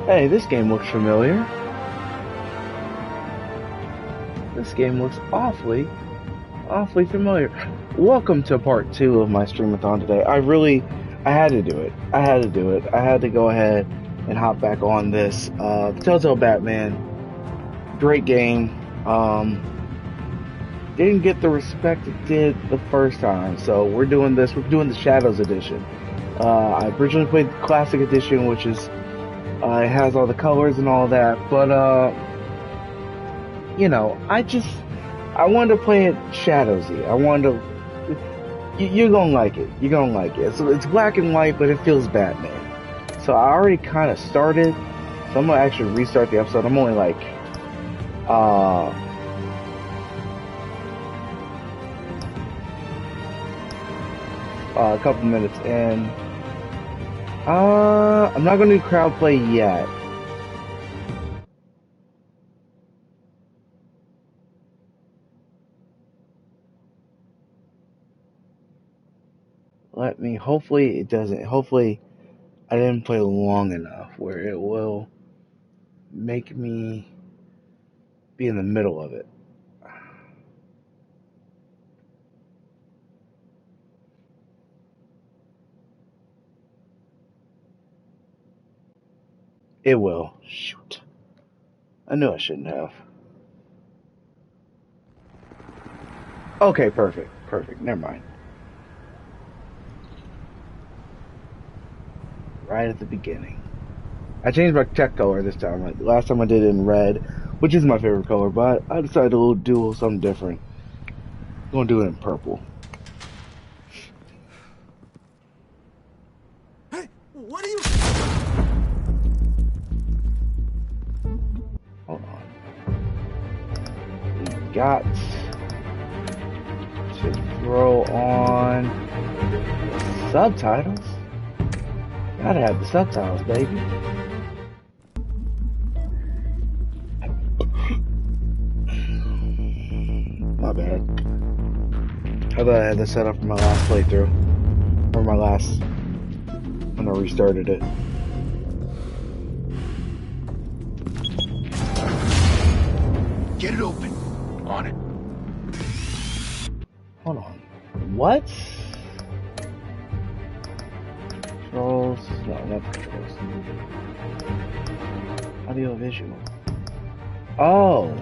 Hey, this game looks familiar. This game looks awfully familiar. Welcome to part 2 of my streamathon today. I had to do it. I had to go ahead and hop back on this. Telltale Batman, great game. Didn't get the respect it did the first time, so we're doing this. We're doing the Shadows edition. I originally played the Classic edition, which is it has all the colors and all that, but you know, I wanted to play it Shadowsy. I wanted to. You're gonna like it. You're gonna like it. So it's black and white, but it feels Batman. So I already kind of started. So I'm gonna actually restart the episode. I'm only like, a couple minutes in. I'm not gonna do crowd play yet. Hopefully it doesn't. Hopefully I didn't play long enough where it will make me be in the middle of it. It will. Shoot. I knew I shouldn't have. Okay, perfect. Never mind. Right at the beginning. I changed my tech color this time. Like, last time I did it in red, which is my favorite color, but I decided to do a little something different. I'm gonna do it in purple. Hey, what are you? Hold on. We got to throw on the subtitles. Gotta have the subtitles, baby. My bad. I thought I had this set up for my last playthrough. Or my last... when I restarted it. Get it open. On it. Hold on. What? Controls? No, not controls. Audio visual. Oh!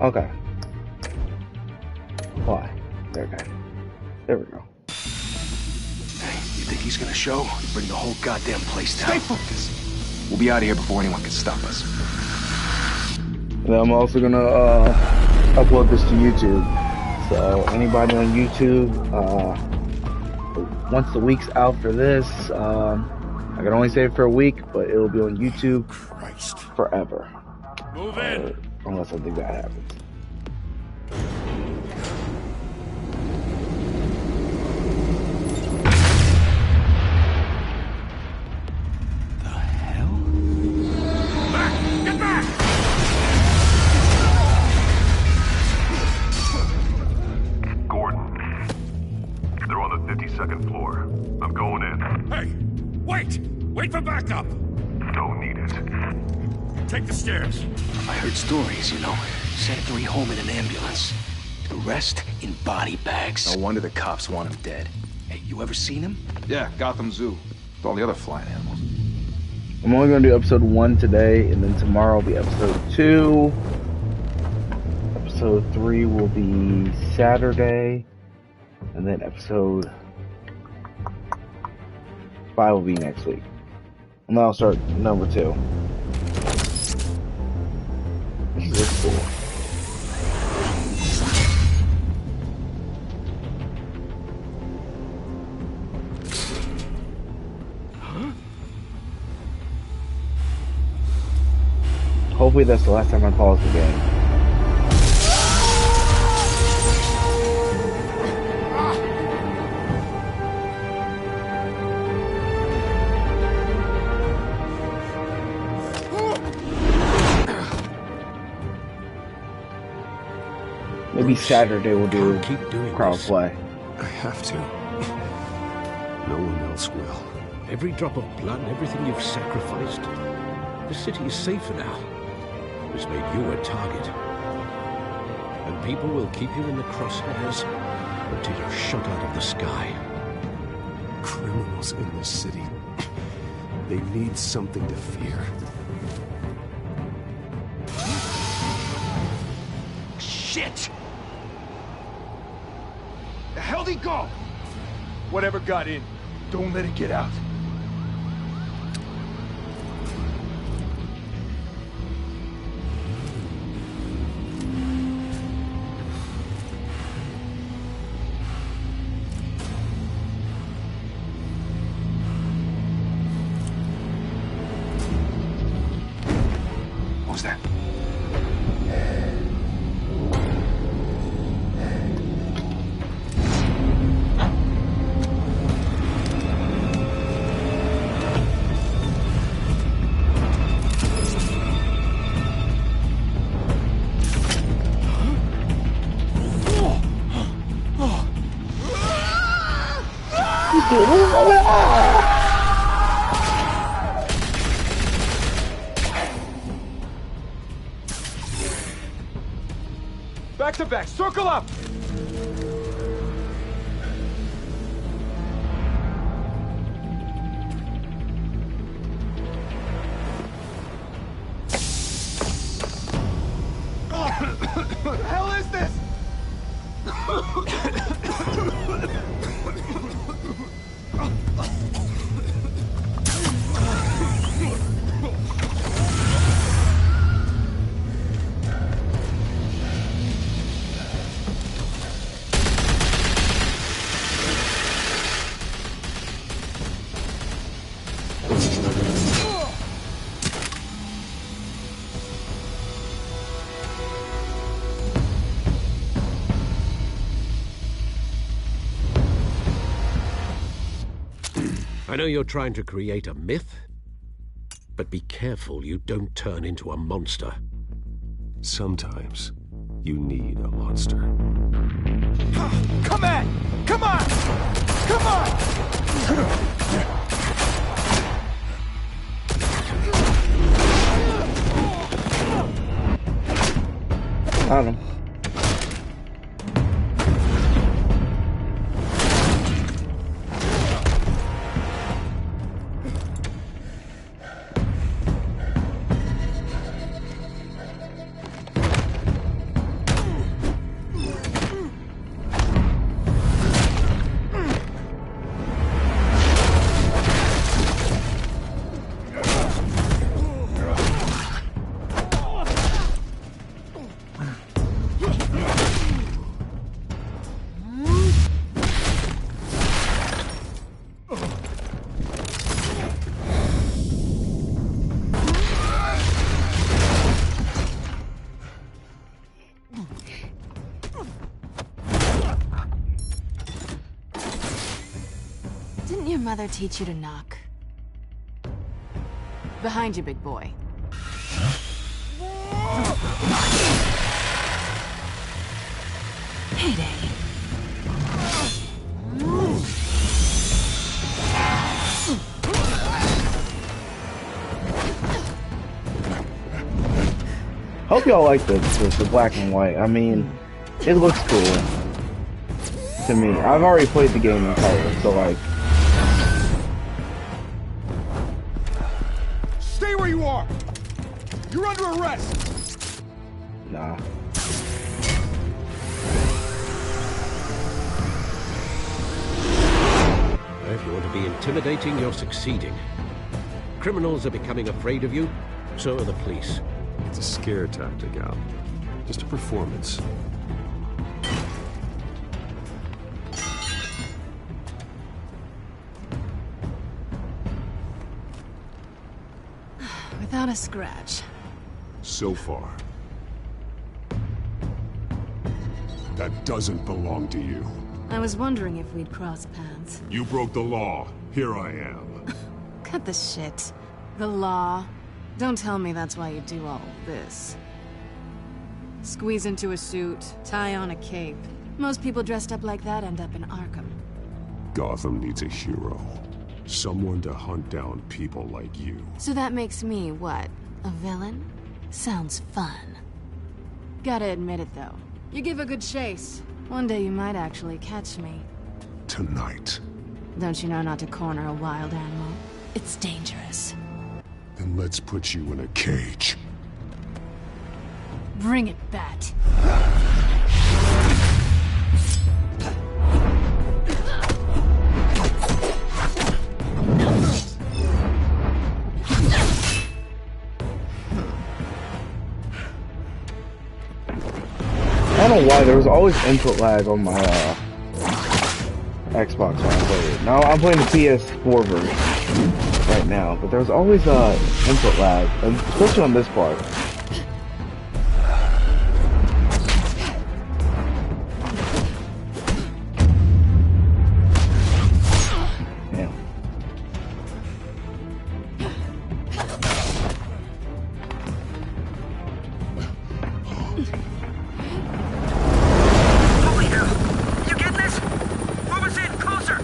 Okay. Why? Okay. There we go. Hey, you think he's gonna show? Bring the whole goddamn place down. Stay focused. We'll be out of here before anyone can stop us. And I'm also gonna upload this to YouTube. So anybody on YouTube, once the week's out for this, I can only save it for a week, but it will be on YouTube forever. Move in. Unless something bad happens. Second floor. I'm going in. Hey, wait! Wait for backup! Don't need it. Take the stairs. I heard stories, you know. Sent 3 home in an ambulance. The rest in body bags. No wonder the cops want him dead. Hey, you ever seen him? Yeah, Gotham Zoo. With all the other flying animals. I'm only going to do episode 1 today, and then tomorrow will be episode 2. Episode 3 will be Saturday, and then episode 5 will be next week. And then I'll start number 2. This is cool. Hopefully that's the last time I pause the game. Maybe Saturday we'll do crowd play. I have to. No one else else will. Every drop of blood, everything you've sacrificed. The city is safer now. It's made you a target. And people will keep you in the crosshairs until you're shot out of the sky. Criminals in this city. They need something to fear. Shit! The hell'd he go? Whatever got in, don't let it get out. What was that? Back to back, circle up! What the hell is this? I know you're trying to create a myth, but be careful you don't turn into a monster. Sometimes you need a monster. Come on! Come on! Come on! Got him. Didn't your mother teach you to knock? Behind you, big boy. Heyday. Hope y'all like the black and white. I mean, it looks cool to me. I've already played the game in color, so like. Stay where you are! You're under arrest! Nah. If you want to be intimidating, you're succeeding. Criminals are becoming afraid of you, so are the police. It's a scare tactic, Al. Just a performance. Without a scratch. So far. That doesn't belong to you. I was wondering if we'd cross paths. You broke the law. Here I am. Cut the shit. The law. Don't tell me that's why you do all this. Squeeze into a suit, tie on a cape. Most people dressed up like that end up in Arkham. Gotham needs a hero. Someone to hunt down people like you. So that makes me, what, a villain? Sounds fun. Gotta admit it, though. You give a good chase. One day you might actually catch me. Tonight. Don't you know not to corner a wild animal? It's dangerous. Then let's put you in a cage. Bring it, Bat. I don't know why, there was always input lag on my Xbox when I played it. Now I'm playing the PS4 version right now, but there's always input lag, and especially on this part. Damn. You get this? Move us in, closer!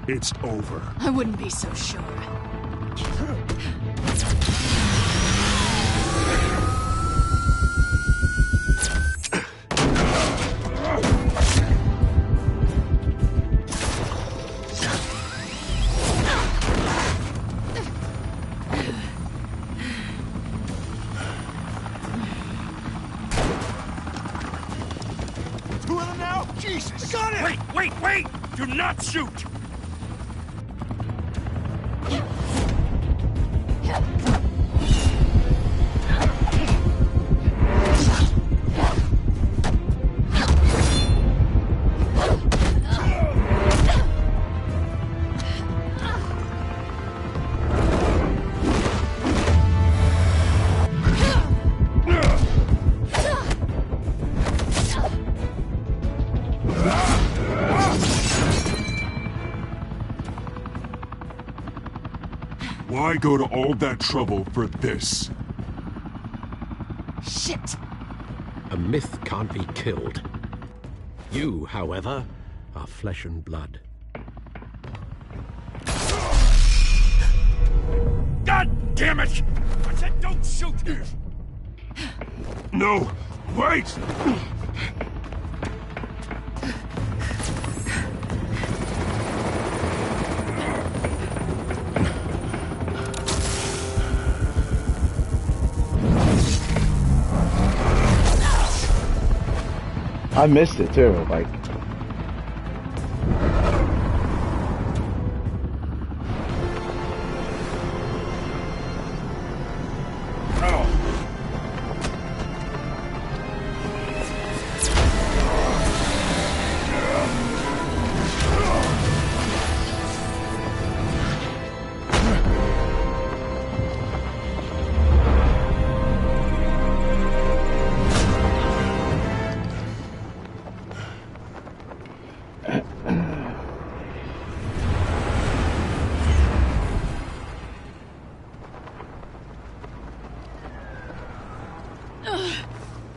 It's over. I wouldn't be so sure. Two of them now? Jesus! Got it! Wait! Do not shoot! Why go to all that trouble for this? Shit! A myth can't be killed. You, however, are flesh and blood. God damn it! I said don't shoot! No! Wait! I missed it too, like.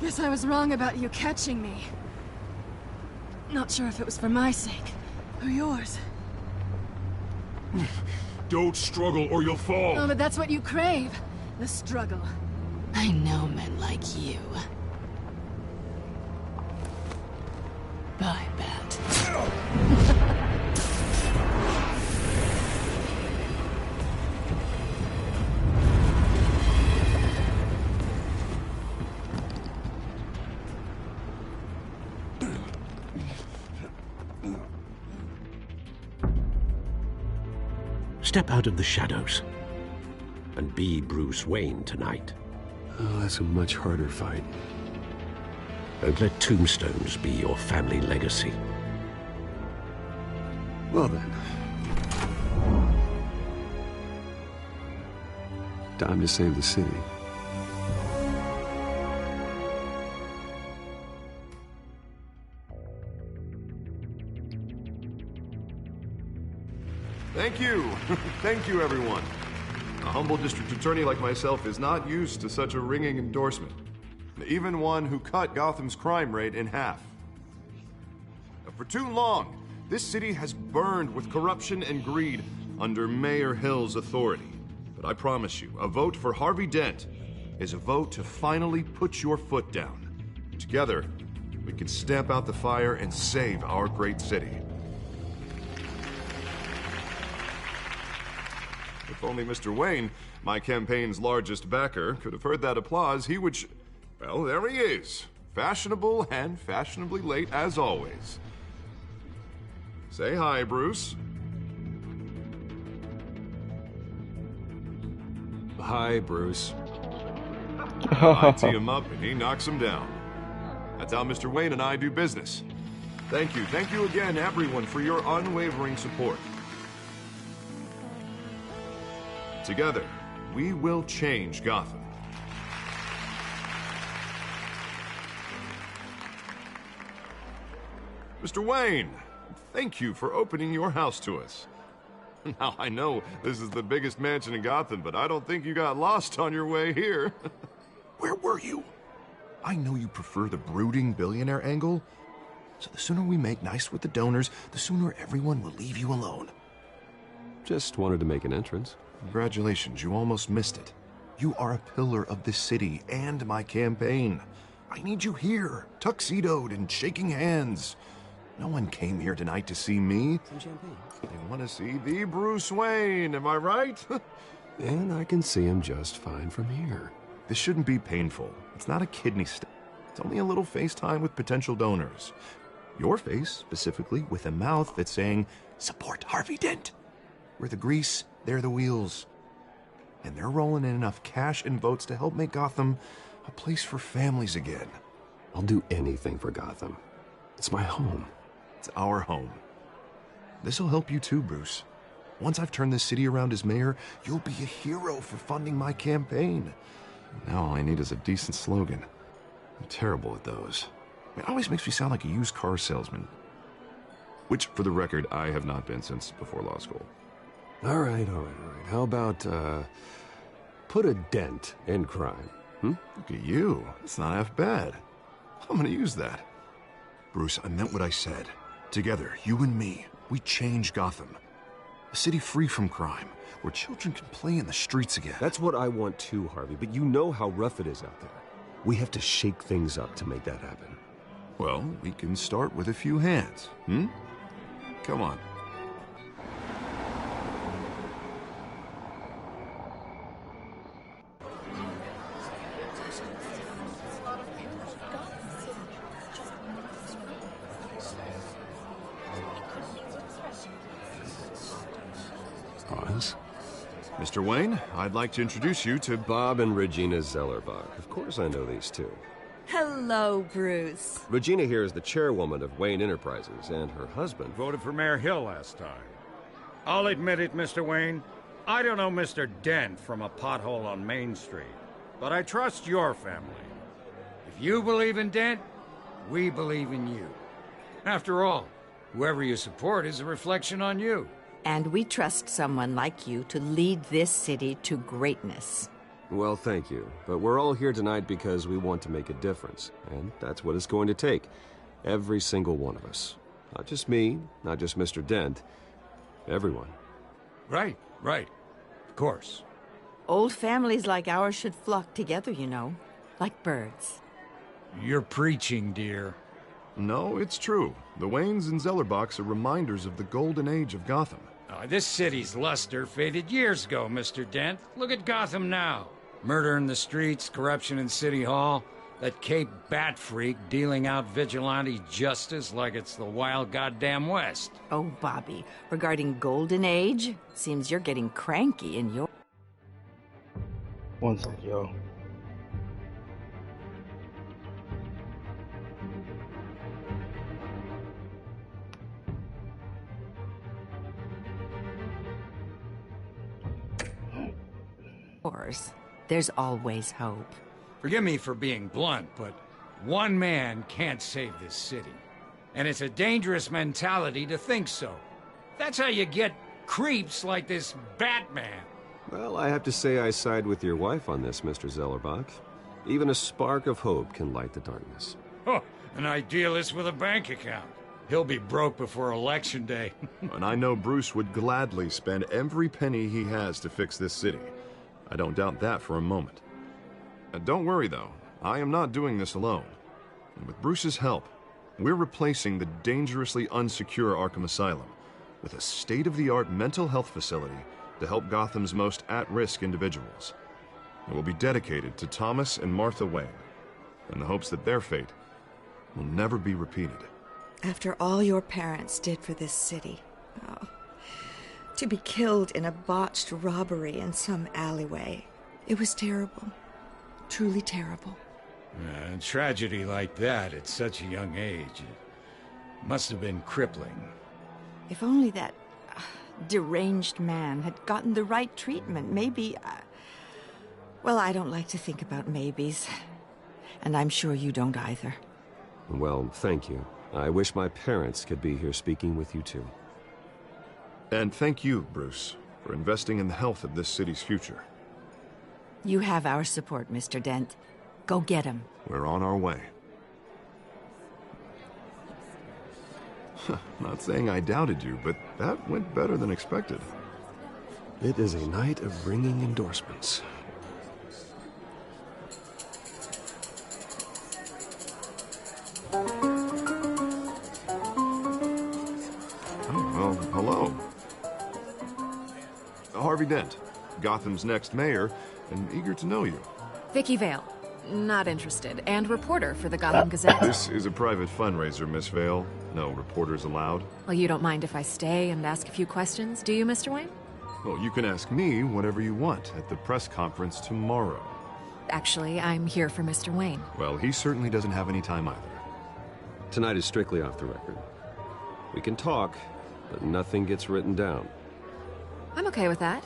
Guess I was wrong about you catching me. Not sure if it was for my sake, or yours. Don't struggle or you'll fall. Oh, but that's what you crave. The struggle. I know men like you. Bye, Bat. Step out of the shadows and be Bruce Wayne tonight. Oh, that's a much harder fight. Don't let tombstones be your family legacy. Well then. Time to save the city. Thank you. Thank you, everyone. A humble district attorney like myself is not used to such a ringing endorsement. Even one who cut Gotham's crime rate in half. For too long, this city has burned with corruption and greed under Mayor Hill's authority. But I promise you, a vote for Harvey Dent is a vote to finally put your foot down. Together, we can stamp out the fire and save our great city. If only Mr. Wayne, my campaign's largest backer, could have heard that applause, he would well, there he is. Fashionable and fashionably late as always. Say hi, Bruce. Hi, Bruce. I tee him up and he knocks him down. That's how Mr. Wayne and I do business. Thank you again, everyone, for your unwavering support. Together, we will change Gotham. Mr. Wayne, thank you for opening your house to us. Now, I know this is the biggest mansion in Gotham, but I don't think you got lost on your way here. Where were you? I know you prefer the brooding billionaire angle, so the sooner we make nice with the donors, the sooner everyone will leave you alone. Just wanted to make an entrance. Congratulations, you almost missed it. You are a pillar of this city and my campaign. I need you here, tuxedoed and shaking hands. No one came here tonight to see me. Some champagne. They want to see the Bruce Wayne, am I right? And I can see him just fine from here. This shouldn't be painful. It's not a kidney stone. It's only a little FaceTime with potential donors. Your face, specifically, with a mouth that's saying, support Harvey Dent. We're the grease, they're the wheels. And they're rolling in enough cash and votes to help make Gotham a place for families again. I'll do anything for Gotham. It's my home. It's our home. This'll help you too, Bruce. Once I've turned this city around as mayor, you'll be a hero for funding my campaign. Now all I need is a decent slogan. I'm terrible at those. It always makes me sound like a used car salesman. Which, for the record, I have not been since before law school. All right. How about, put a dent in crime, Look at you. It's not half bad. I'm gonna use that. Bruce, I meant what I said. Together, you and me, we change Gotham. A city free from crime, where children can play in the streets again. That's what I want too, Harvey, but you know how rough it is out there. We have to shake things up to make that happen. Well, we can start with a few hands, Come on. Pause. Mr. Wayne, I'd like to introduce you to Bob and Regina Zellerbach. Of course I know these two. Hello, Bruce. Regina here is the chairwoman of Wayne Enterprises, and her husband... Voted for Mayor Hill last time. I'll admit it, Mr. Wayne. I don't know Mr. Dent from a pothole on Main Street, but I trust your family. If you believe in Dent, we believe in you. After all, whoever you support is a reflection on you. And we trust someone like you to lead this city to greatness. Well, thank you. But we're all here tonight because we want to make a difference. And that's what it's going to take. Every single one of us. Not just me, not just Mr. Dent. Everyone. Right. Of course. Old families like ours should flock together, you know. Like birds. You're preaching, dear. No, it's true. The Waynes and Zellerbachs are reminders of the golden age of Gotham. This city's luster faded years ago, Mr. Dent. Look at Gotham now. Murder in the streets, corruption in City Hall, that Cape Bat freak dealing out vigilante justice like it's the wild goddamn West. Oh, Bobby, regarding Golden Age, seems you're getting cranky in your... One sec, yo. There's always hope. Forgive me for being blunt, but one man can't save this city. And it's a dangerous mentality to think so. That's how you get creeps like this Batman. Well, I have to say I side with your wife on this, Mr. Zellerbach. Even a spark of hope can light the darkness. Oh, an idealist with a bank account. He'll be broke before Election Day. And I know Bruce would gladly spend every penny he has to fix this city. I don't doubt that for a moment. Don't worry, though. I am not doing this alone. And with Bruce's help, we're replacing the dangerously unsecure Arkham Asylum with a state-of-the-art mental health facility to help Gotham's most at-risk individuals. It will be dedicated to Thomas and Martha Wayne, in the hopes that their fate will never be repeated. After all your parents did for this city, oh, to be killed in a botched robbery in some alleyway, it was terrible. Truly terrible. A tragedy like that at such a young age, it must have been crippling. If only that deranged man had gotten the right treatment, maybe... well, I don't like to think about maybes. And I'm sure you don't either. Well, thank you. I wish my parents could be here speaking with you too. And thank you, Bruce, for investing in the health of this city's future. You have our support, Mr. Dent. Go get him. We're on our way. Not saying I doubted you, but that went better than expected. It is a night of ringing endorsements. Hello. Harvey Dent, Gotham's next mayor, and eager to know you. Vicky Vale. Not interested. And reporter for the Gotham Gazette. This is a private fundraiser, Miss Vale. No reporters allowed. Well, you don't mind if I stay and ask a few questions, do you, Mr. Wayne? Well, you can ask me whatever you want at the press conference tomorrow. Actually, I'm here for Mr. Wayne. Well, he certainly doesn't have any time either. Tonight is strictly off the record. We can talk, but nothing gets written down. I'm okay with that.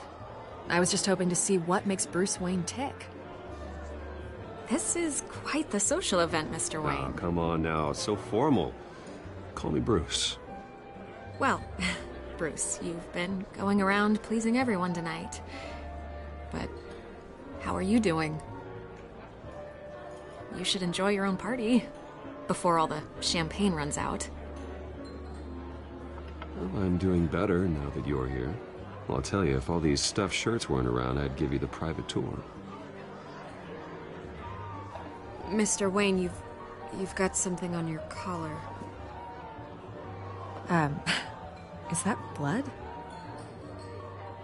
I was just hoping to see what makes Bruce Wayne tick. This is quite the social event, Mr. Wayne. Oh, come on now. It's so formal. Call me Bruce. Well, Bruce, you've been going around pleasing everyone tonight. But how are you doing? You should enjoy your own party before all the champagne runs out. Well, I'm doing better now that you're here. Well, I'll tell you, if all these stuffed shirts weren't around, I'd give you the private tour. Mr. Wayne, you've got something on your collar. Is that blood?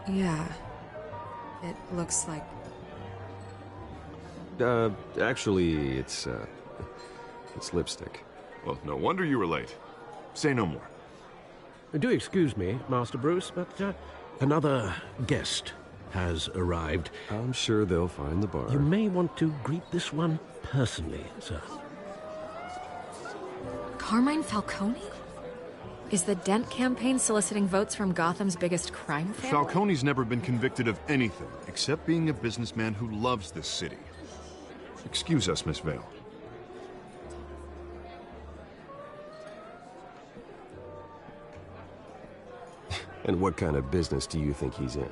Yeah. It looks like... Actually, it's lipstick. Well, no wonder you were late. Say no more. Do excuse me, Master Bruce, but another guest has arrived. I'm sure they'll find the bar. You may want to greet this one personally, sir. Carmine Falcone? Is the Dent campaign soliciting votes from Gotham's biggest crime family? Falcone's never been convicted of anything except being a businessman who loves this city. Excuse us, Miss Vale. And what kind of business do you think he's in?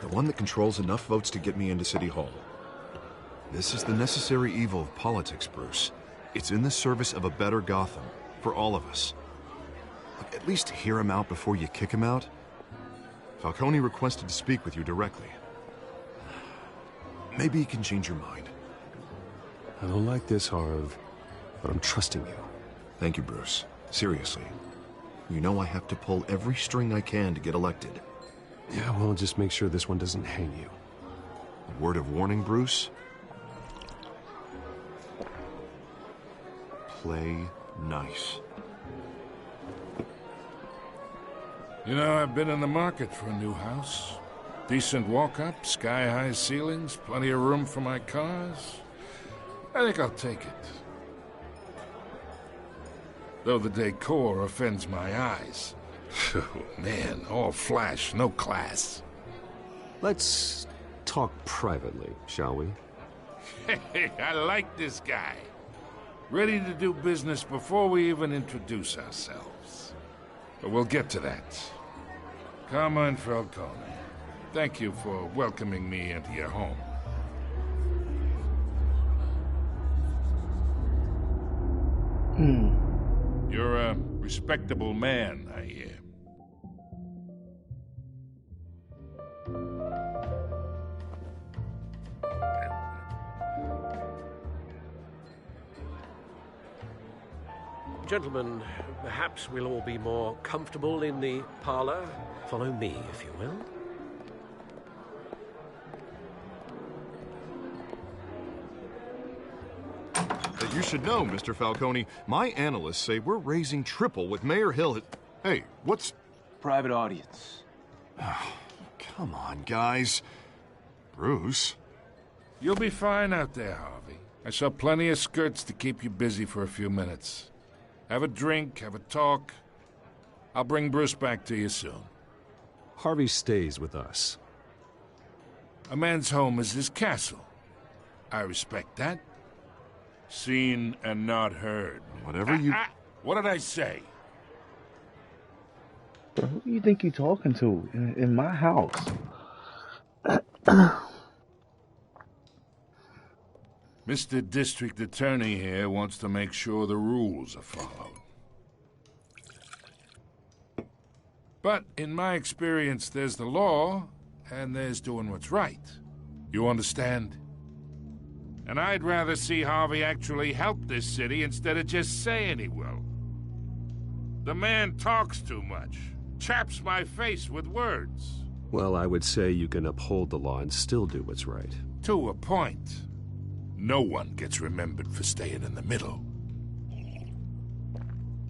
The one that controls enough votes to get me into City Hall. This is the necessary evil of politics, Bruce. It's in the service of a better Gotham, for all of us. Look, at least hear him out before you kick him out. Falcone requested to speak with you directly. Maybe he can change your mind. I don't like this, Harv, but I'm trusting you. Thank you, Bruce. Seriously. You know I have to pull every string I can to get elected. Yeah, well, just make sure this one doesn't hang you. A word of warning, Bruce? Play nice. You know, I've been in the market for a new house. Decent walk-up, sky-high ceilings, plenty of room for my cars. I think I'll take it. Though the decor offends my eyes. Oh, man, all flash, no class. Let's talk privately, shall we? Hey, I like this guy. Ready to do business before we even introduce ourselves. But we'll get to that. Carmine Falcone, thank you for welcoming me into your home. You're a respectable man, I hear. Gentlemen, perhaps we'll all be more comfortable in the parlor. Follow me, if you will. You should know, Mr. Falcone, my analysts say we're raising triple what Mayor Hill had... Hey, what's... Private audience. Oh, come on, guys. Bruce? You'll be fine out there, Harvey. I saw plenty of skirts to keep you busy for a few minutes. Have a drink, have a talk. I'll bring Bruce back to you soon. Harvey stays with us. A man's home is his castle. I respect that. Seen and not heard. Whatever you... What did I say? Bro, who do you think you're talking to in my house? Mr. District Attorney here wants to make sure the rules are followed. But in my experience, there's the law, and there's doing what's right. You understand? And I'd rather see Harvey actually help this city instead of just saying he will. The man talks too much, chaps my face with words. Well, I would say you can uphold the law and still do what's right. To a point. No one gets remembered for staying in the middle.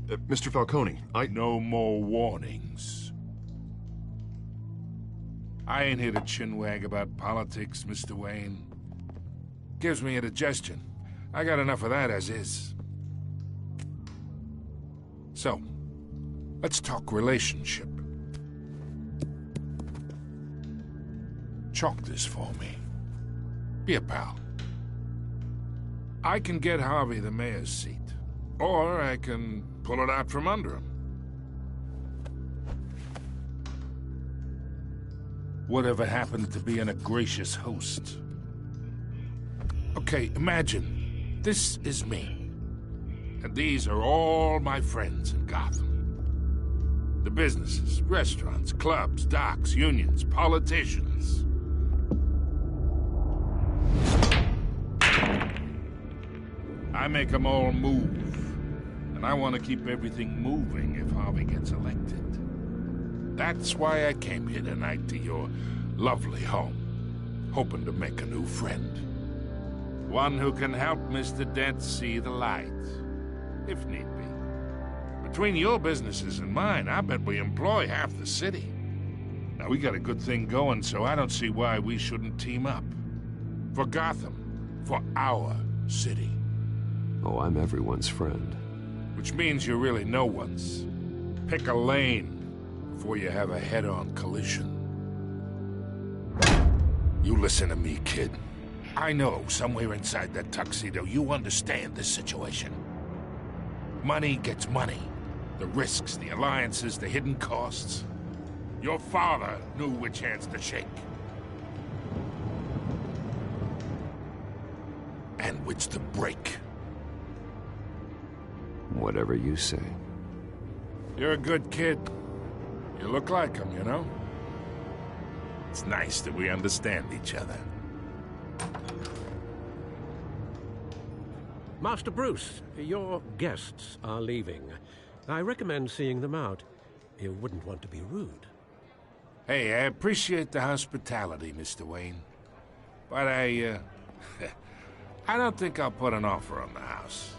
Mr. Falcone, No more warnings. I ain't here to chinwag about politics, Mr. Wayne. Gives me indigestion. I got enough of that as is. So, let's talk relationship. Chalk this for me. Be a pal. I can get Harvey the mayor's seat, or I can pull it out from under him. Whatever happened to being a gracious host? Okay, imagine, this is me, and these are all my friends in Gotham. The businesses, restaurants, clubs, docks, unions, politicians. I make them all move, and I want to keep everything moving if Harvey gets elected. That's why I came here tonight to your lovely home, hoping to make a new friend. One who can help Mr. Dent see the light, if need be. Between your businesses and mine, I bet we employ half the city. Now, we got a good thing going, so I don't see why we shouldn't team up. For Gotham, for our city. Oh, I'm everyone's friend. Which means you're really no one's. Pick a lane before you have a head-on collision. You listen to me, kid. I know somewhere inside that tuxedo you understand this situation. Money gets money. The risks, the alliances, the hidden costs. Your father knew which hands to shake. And which to break. Whatever you say. You're a good kid. You look like him, you know? It's nice that we understand each other. Master Bruce, your guests are leaving. I recommend seeing them out. You wouldn't want to be rude. Hey, I appreciate the hospitality, Mr. Wayne. But I don't think I'll put an offer on the house.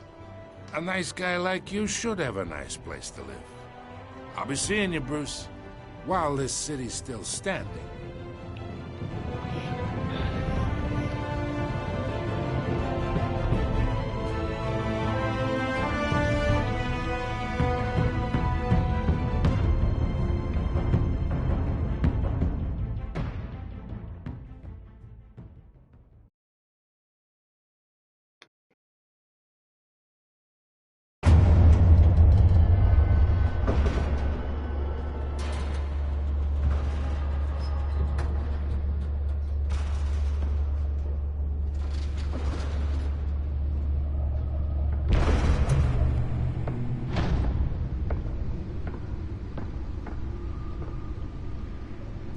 A nice guy like you should have a nice place to live. I'll be seeing you, Bruce, while this city's still standing.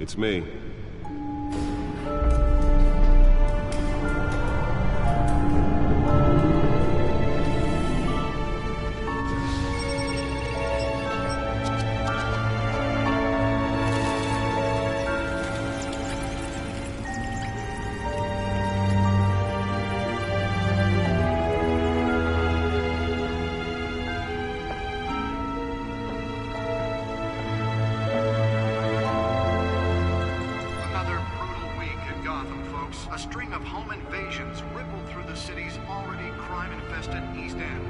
It's me. A string of home invasions rippled through the city's already crime-infested East End.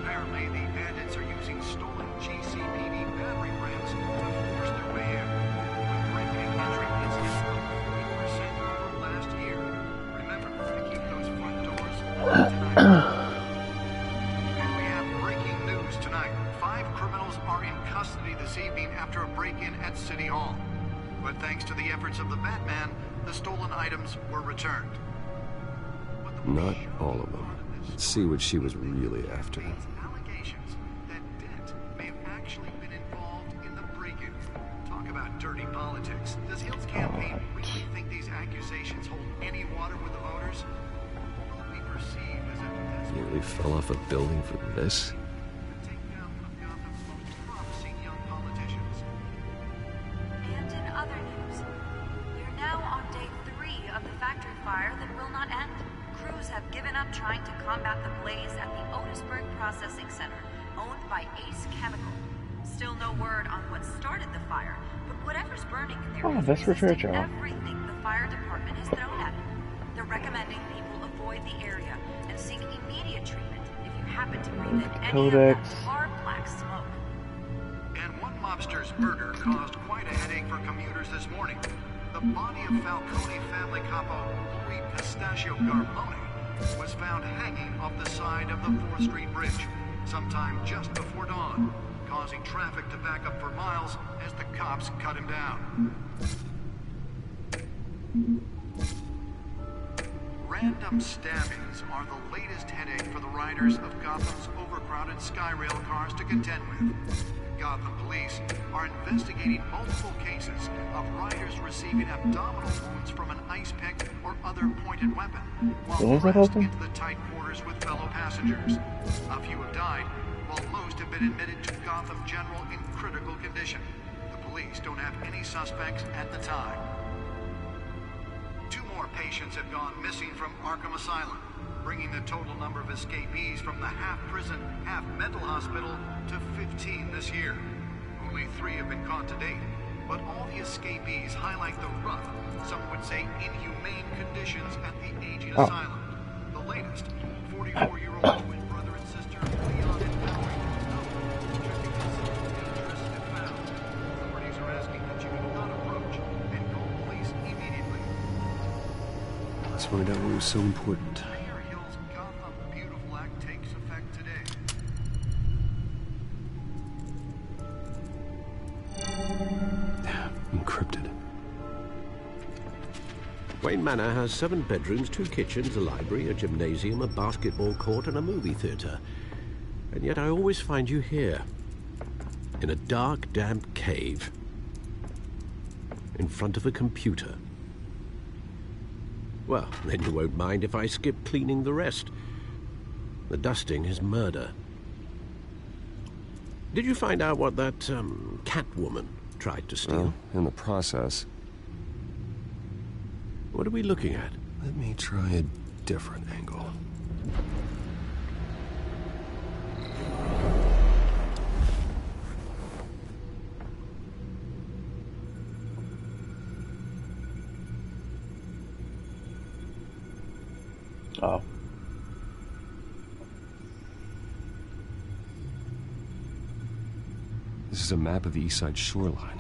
Apparently, the bandits are using stolen GCPD battery rams to force their way in. With breaking and entry incidents up 40% over last year. Remember to keep those front doors locked tonight. And we have breaking news tonight. 5 criminals are in custody this evening after a break-in at City Hall. But thanks to the efforts of the Batman, the stolen items were returned. Not all of them. Let's see what she was really after. Allegations that Dent may have actually been involved in the break-in. Talk about dirty politics. Does Hill's campaign really think these accusations hold any water with the voters? Will it be perceived as a desperate... Nearly fell off a building for this? take down one of Gotham's most promising young politicians? And in other news, we're now on day 3 of the factory fire that will not end. Crews have given up trying to combat the blaze at the Otisburg Processing Center, owned by Ace Chemical. Still no word on what started the fire, but whatever's burning in there is resisting everything the fire department has thrown at it. They're recommending people avoid the area and seek immediate treatment if you happen to breathe in any of that tar black smoke. And one mobster's murder caused quite a headache for commuters this morning. The body of Falcone family capo Louis Pistachio Garmone was found hanging off the side of the 4th Street Bridge sometime just before dawn, causing traffic to back up for miles as the cops cut him down. Random stabbings are the latest headache for the riders of Gotham's overcrowded Skyrail cars to contend with. Gotham police are investigating multiple cases of riders receiving abdominal wounds from an ice pick or other pointed weapon while pressed into the tight quarters with fellow passengers. A few have died, while most have been admitted to Gotham General in critical condition. The police don't have any suspects at the time. 2 more patients have gone missing from Arkham Asylum, bringing the total number of escapees from the half-prison, half-mental hospital to 15 this year. Only 3 have been caught to date, but all the escapees highlight the rough, some would say inhumane conditions at the aging asylum. The latest, 44-year-old twin brother and sister, Leon and Valerie, checking dangerous if found. Authorities are asking that you do not approach and call police immediately. Let's find out what was so important. Encrypted. Wayne Manor has 7 bedrooms, 2 kitchens, a library, a gymnasium, a basketball court, and a movie theater. And yet I always find you here, in a dark, damp cave, in front of a computer. Well, then you won't mind if I skip cleaning the rest. The dusting is murder. Did you find out what that, Catwoman tried to steal? Well, in the process. What are we looking at? Let me try a different angle. Oh. This is a map of the East Side shoreline.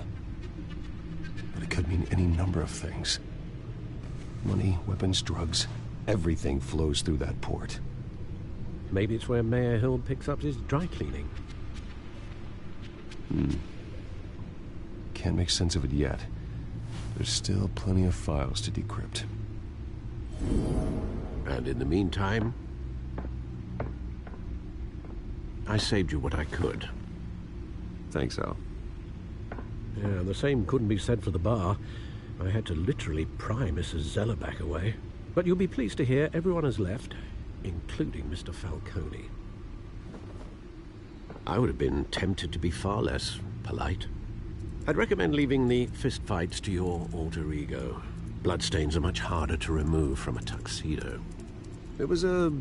But it could mean any number of things. Money, weapons, drugs, everything flows through that port. Maybe it's where Mayor Hill picks up his dry cleaning. Can't make sense of it yet. There's still plenty of files to decrypt. And in the meantime, I saved you what I could. Thanks, Al. Yeah, the same couldn't be said for the bar. I had to literally pry Mrs. Zeller back away. But you'll be pleased to hear everyone has left, including Mr. Falcone. I would have been tempted to be far less polite. I'd recommend leaving the fistfights to your alter ego. Bloodstains are much harder to remove from a tuxedo. It was a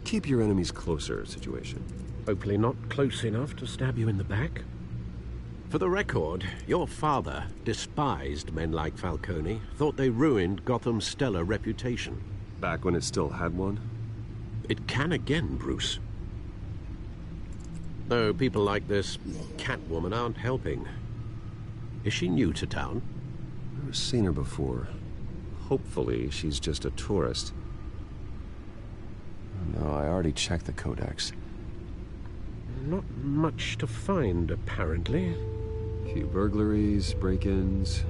keep your enemies closer situation. Hopefully not close enough to stab you in the back. For the record, your father despised men like Falcone, thought they ruined Gotham's stellar reputation. Back when it still had one? It can again, Bruce. Though people like this Catwoman aren't helping. Is she new to town? I've seen her before. Hopefully she's just a tourist. No, I already checked the codex. Not much to find, apparently. Few burglaries, break-ins.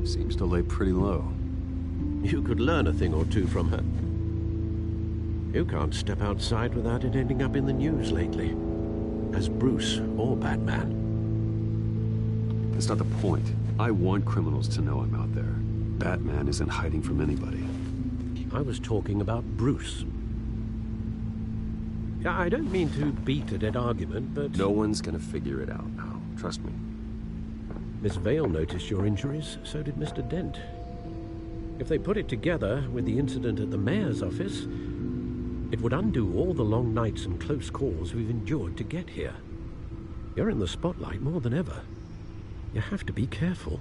Seems to lay pretty low. You could learn a thing or two from her. You can't step outside without it ending up in the news lately. As Bruce or Batman. That's not the point. I want criminals to know I'm out there. Batman isn't hiding from anybody. I was talking about Bruce. I don't mean to beat a dead argument, but... No one's gonna figure it out now. Trust me. Miss Vale noticed your injuries, so did Mr. Dent. If they put it together with the incident at the mayor's office, it would undo all the long nights and close calls we've endured to get here. You're in the spotlight more than ever. You have to be careful.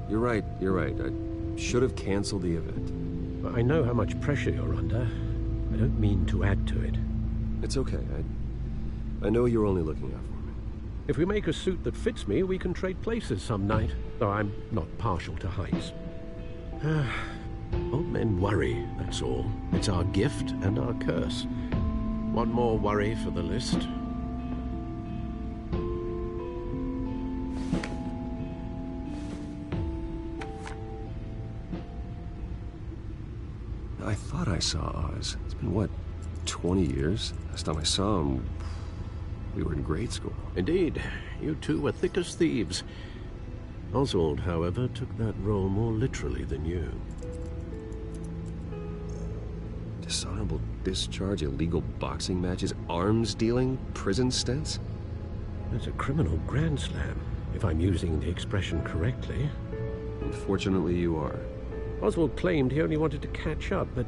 You're right. I should have canceled the event. I know how much pressure you're under. I don't mean to add to it. It's okay. I know you're only looking out for me. If we make a suit that fits me, we can trade places some night. Though I'm not partial to heights. Old men worry, that's all. It's our gift and our curse. One more worry for the list. I thought I saw Oz. It's been, what, 20 years? Last time I saw him, we were in grade school. Indeed. You two were thick as thieves. Oswald, however, took that role more literally than you. Dishonorable discharge, illegal boxing matches, arms dealing, prison stints? That's a criminal grand slam, if I'm using the expression correctly. Unfortunately, you are. Oswald claimed he only wanted to catch up, but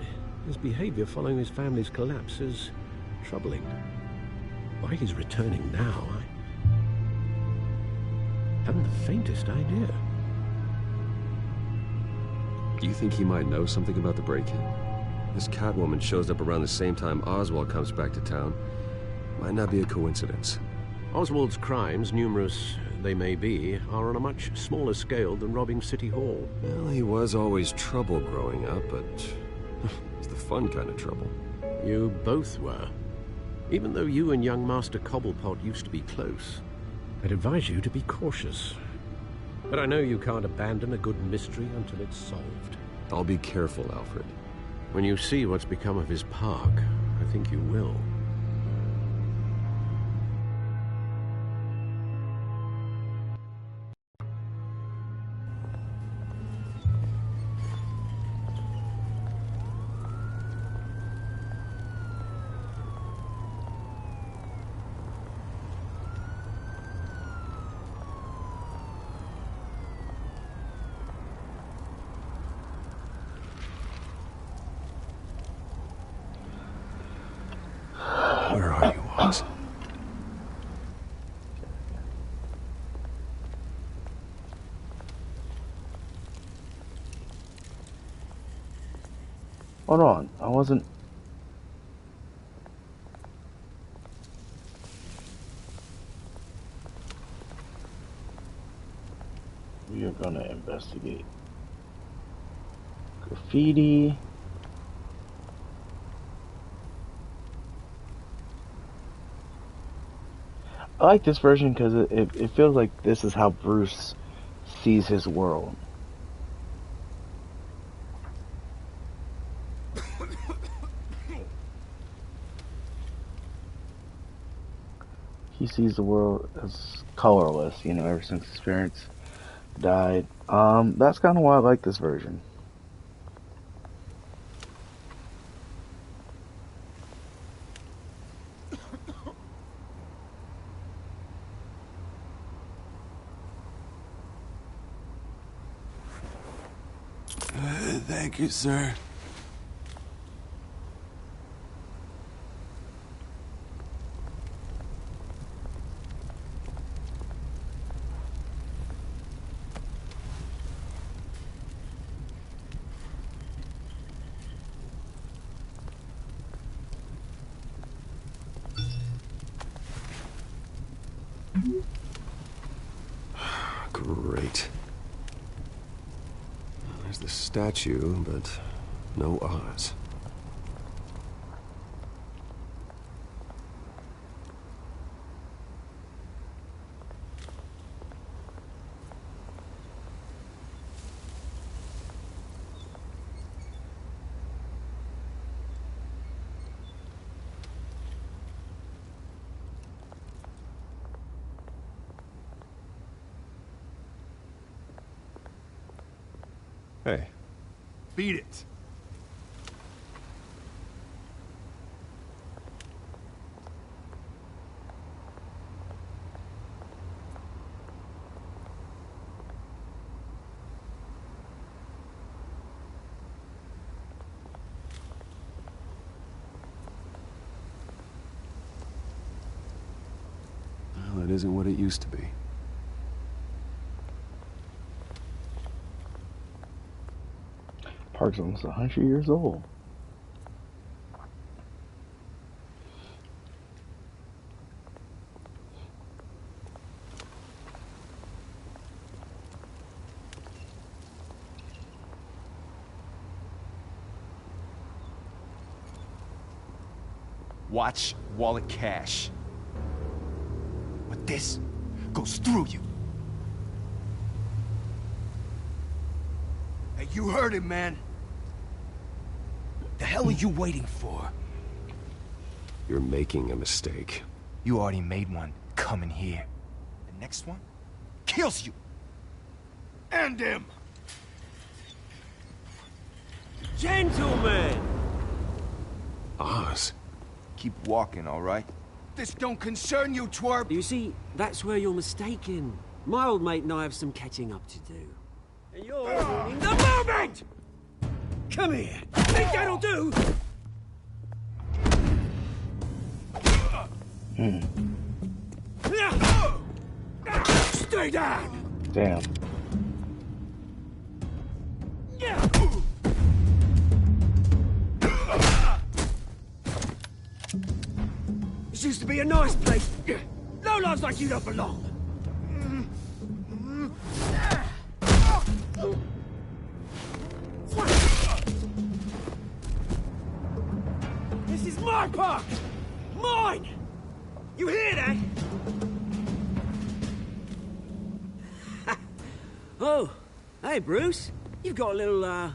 his behavior following his family's collapse is troubling. Why he's returning now, I haven't the faintest idea. Do you think he might know something about the break-in? This Catwoman shows up around the same time Oswald comes back to town. Might not be a coincidence. Oswald's crimes, numerous they may be, are on a much smaller scale than robbing City Hall. Well, he was always trouble growing up, but it's the fun kind of trouble. You both were. Even though you and young Master Cobblepot used to be close, I'd advise you to be cautious. But I know you can't abandon a good mystery until it's solved. I'll be careful, Alfred. When you see what's become of his park, I think you will. Where are you, Oz? Hold on, I wasn't... We are gonna investigate. Graffiti. I like this version because it feels like this is how Bruce sees his world. He sees the world as colorless, you know, ever since his parents died. That's kind of why I like this version. Thank you, sir. Great. There's the statue, but no Oz. Hey. Beat it. Well, it isn't what it used to be. Park's almost 100 years old. Watch wallet cash. But this goes through you. Hey, you heard him, man. The hell are you waiting for? You're making a mistake. You already made one coming here. The next one kills you. And him. Gentlemen! Oz. Keep walking, all right? This don't concern you, twerp! You see, that's where you're mistaken. My old mate and I have some catching up to do. And you're ruining the moment! Come here! Think that'll do? Stay down! Damn. This used to be a nice place. No lives like you don't belong. This is my park! Mine! You hear that? Oh, hey, Bruce. You've got a little,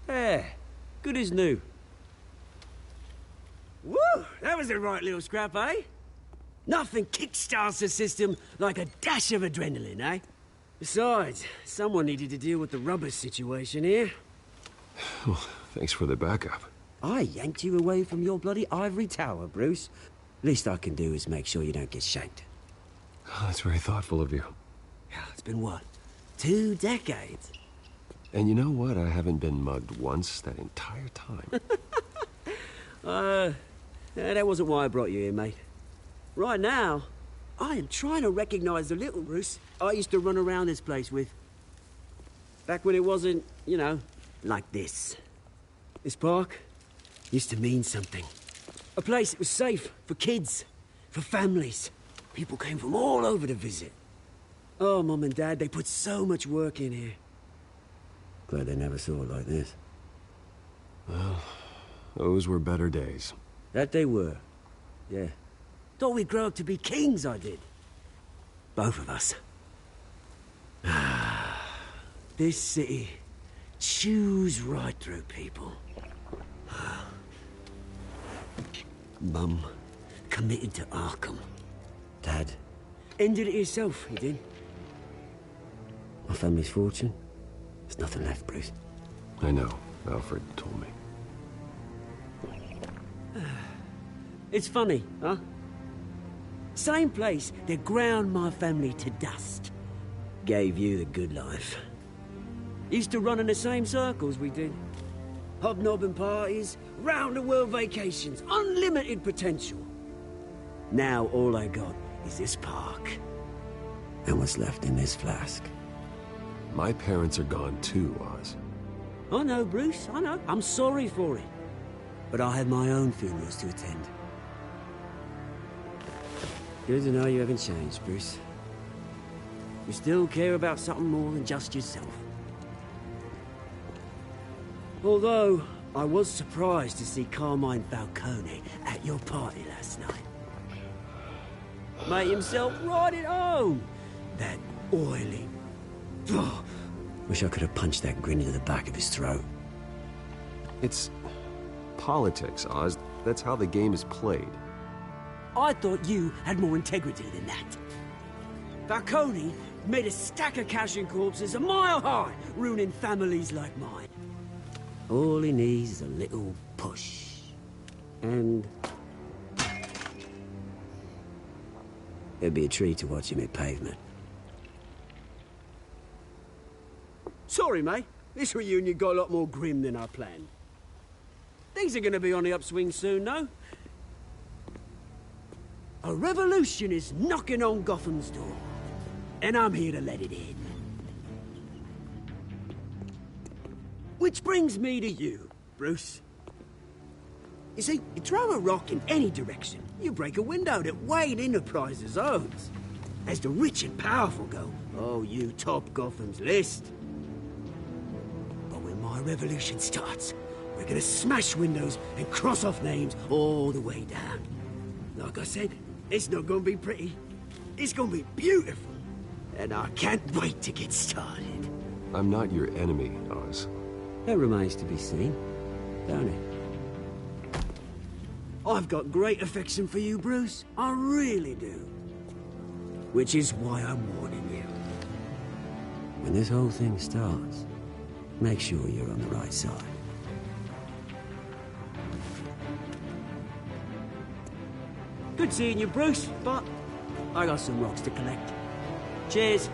Yeah, good as new. Woo! That was a right little scrap, eh? Nothing kickstarts the system like a dash of adrenaline, eh? Besides, someone needed to deal with the rubber situation here. Well, thanks for the backup. I yanked you away from your bloody ivory tower, Bruce. Least I can do is make sure you don't get shanked. Oh, that's very thoughtful of you. It's been what? 2 decades? And you know what? I haven't been mugged once that entire time. That wasn't why I brought you here, mate. Right now, I am trying to recognize the little Bruce I used to run around this place with. Back when it wasn't, you know, like this. This park used to mean something. A place that was safe for kids, for families. People came from all over to visit. Oh, Mum and Dad, they put so much work in here. Glad they never saw it like this. Well, those were better days. That they were. Yeah. Thought we'd grow up to be kings, I did. Both of us. This city chews right through people. Mum committed to Arkham. Dad Ended it yourself, he did. My family's fortune. There's nothing left, Bruce. I know. Alfred told me. It's funny, huh? Same place that ground my family to dust. Gave you the good life. Used to run in the same circles we did. Hobnobbing parties, round-the-world vacations, unlimited potential. Now all I got is this park. And what's left in this flask. My parents are gone too, Oz. I know, Bruce, I know. I'm sorry for it. But I have my own funerals to attend. Good to know you haven't changed, Bruce. You still care about something more than just yourself. Although, I was surprised to see Carmine Falcone at your party last night. Made himself right at home. That oily... Oh, wish I could have punched that grin into the back of his throat. It's politics, Oz. That's how the game is played. I thought you had more integrity than that. Falcone made a stack of cash and corpses a mile high, ruining families like mine. All he needs is a little push. And... it'd be a treat to watch him hit pavement. Sorry, mate. This reunion got a lot more grim than I planned. Things are gonna be on the upswing soon, though. A revolution is knocking on Gotham's door. And I'm here to let it in. Which brings me to you, Bruce. You see, you throw a rock in any direction, you break a window that Wayne Enterprises owns. As the rich and powerful go, oh, you top Gotham's list. But when my revolution starts, we're gonna smash windows and cross off names all the way down. Like I said, it's not gonna be pretty. It's gonna be beautiful. And I can't wait to get started. I'm not your enemy, Oz. That remains to be seen, don't it? I've got great affection for you, Bruce. I really do. Which is why I'm warning you. When this whole thing starts, make sure you're on the right side. Good seeing you, Bruce, but I got some rocks to collect. Cheers.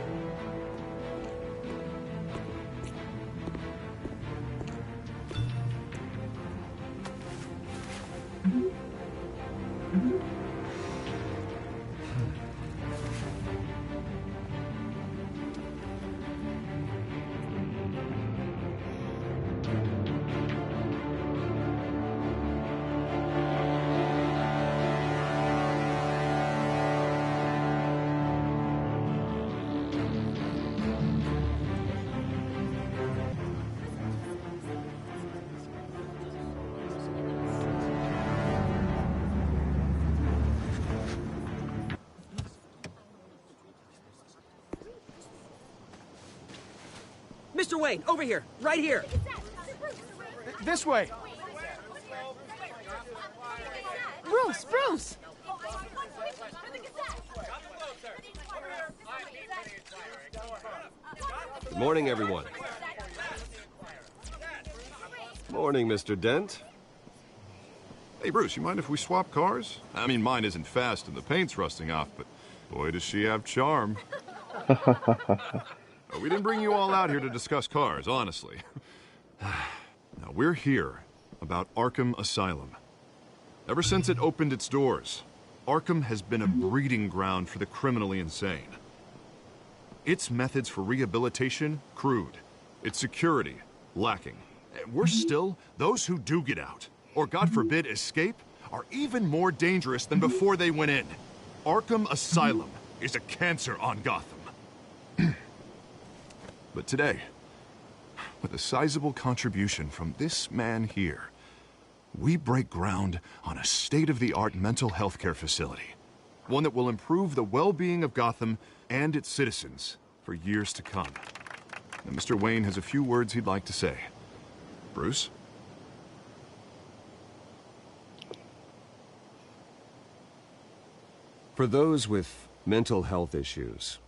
Mr. Wayne, over here, right here. This way. Bruce, Bruce! Good morning, everyone. Morning, Mr. Dent. Hey, Bruce, you mind if we swap cars? I mean, mine isn't fast and the paint's rusting off, but boy, does she have charm. We didn't bring you all out here to discuss cars, honestly. Now, we're here about Arkham Asylum. Ever since it opened its doors, Arkham has been a breeding ground for the criminally insane. Its methods for rehabilitation, crude. Its security, lacking. Worse still, those who do get out, or God forbid escape, are even more dangerous than before they went in. Arkham Asylum is a cancer on Gotham. But today, with a sizable contribution from this man here, we break ground on a state-of-the-art mental health care facility. One that will improve the well-being of Gotham and its citizens for years to come. Now, Mr. Wayne has a few words he'd like to say. Bruce? For those with Mental health issues.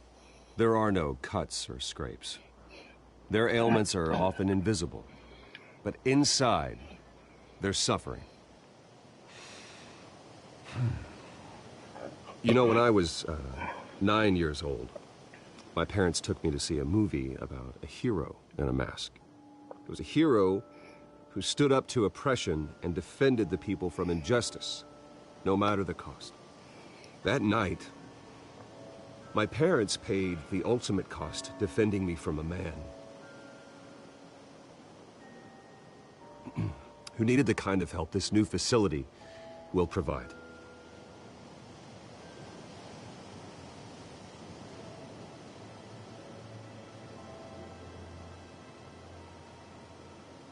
There are no cuts or scrapes. Their ailments are often invisible. But inside, they're suffering. You know, when I was 9 years old, my parents took me to see a movie about a hero in a mask. It was a hero who stood up to oppression and defended the people from injustice, no matter the cost. That night, my parents paid the ultimate cost defending me from a man who needed the kind of help this new facility will provide.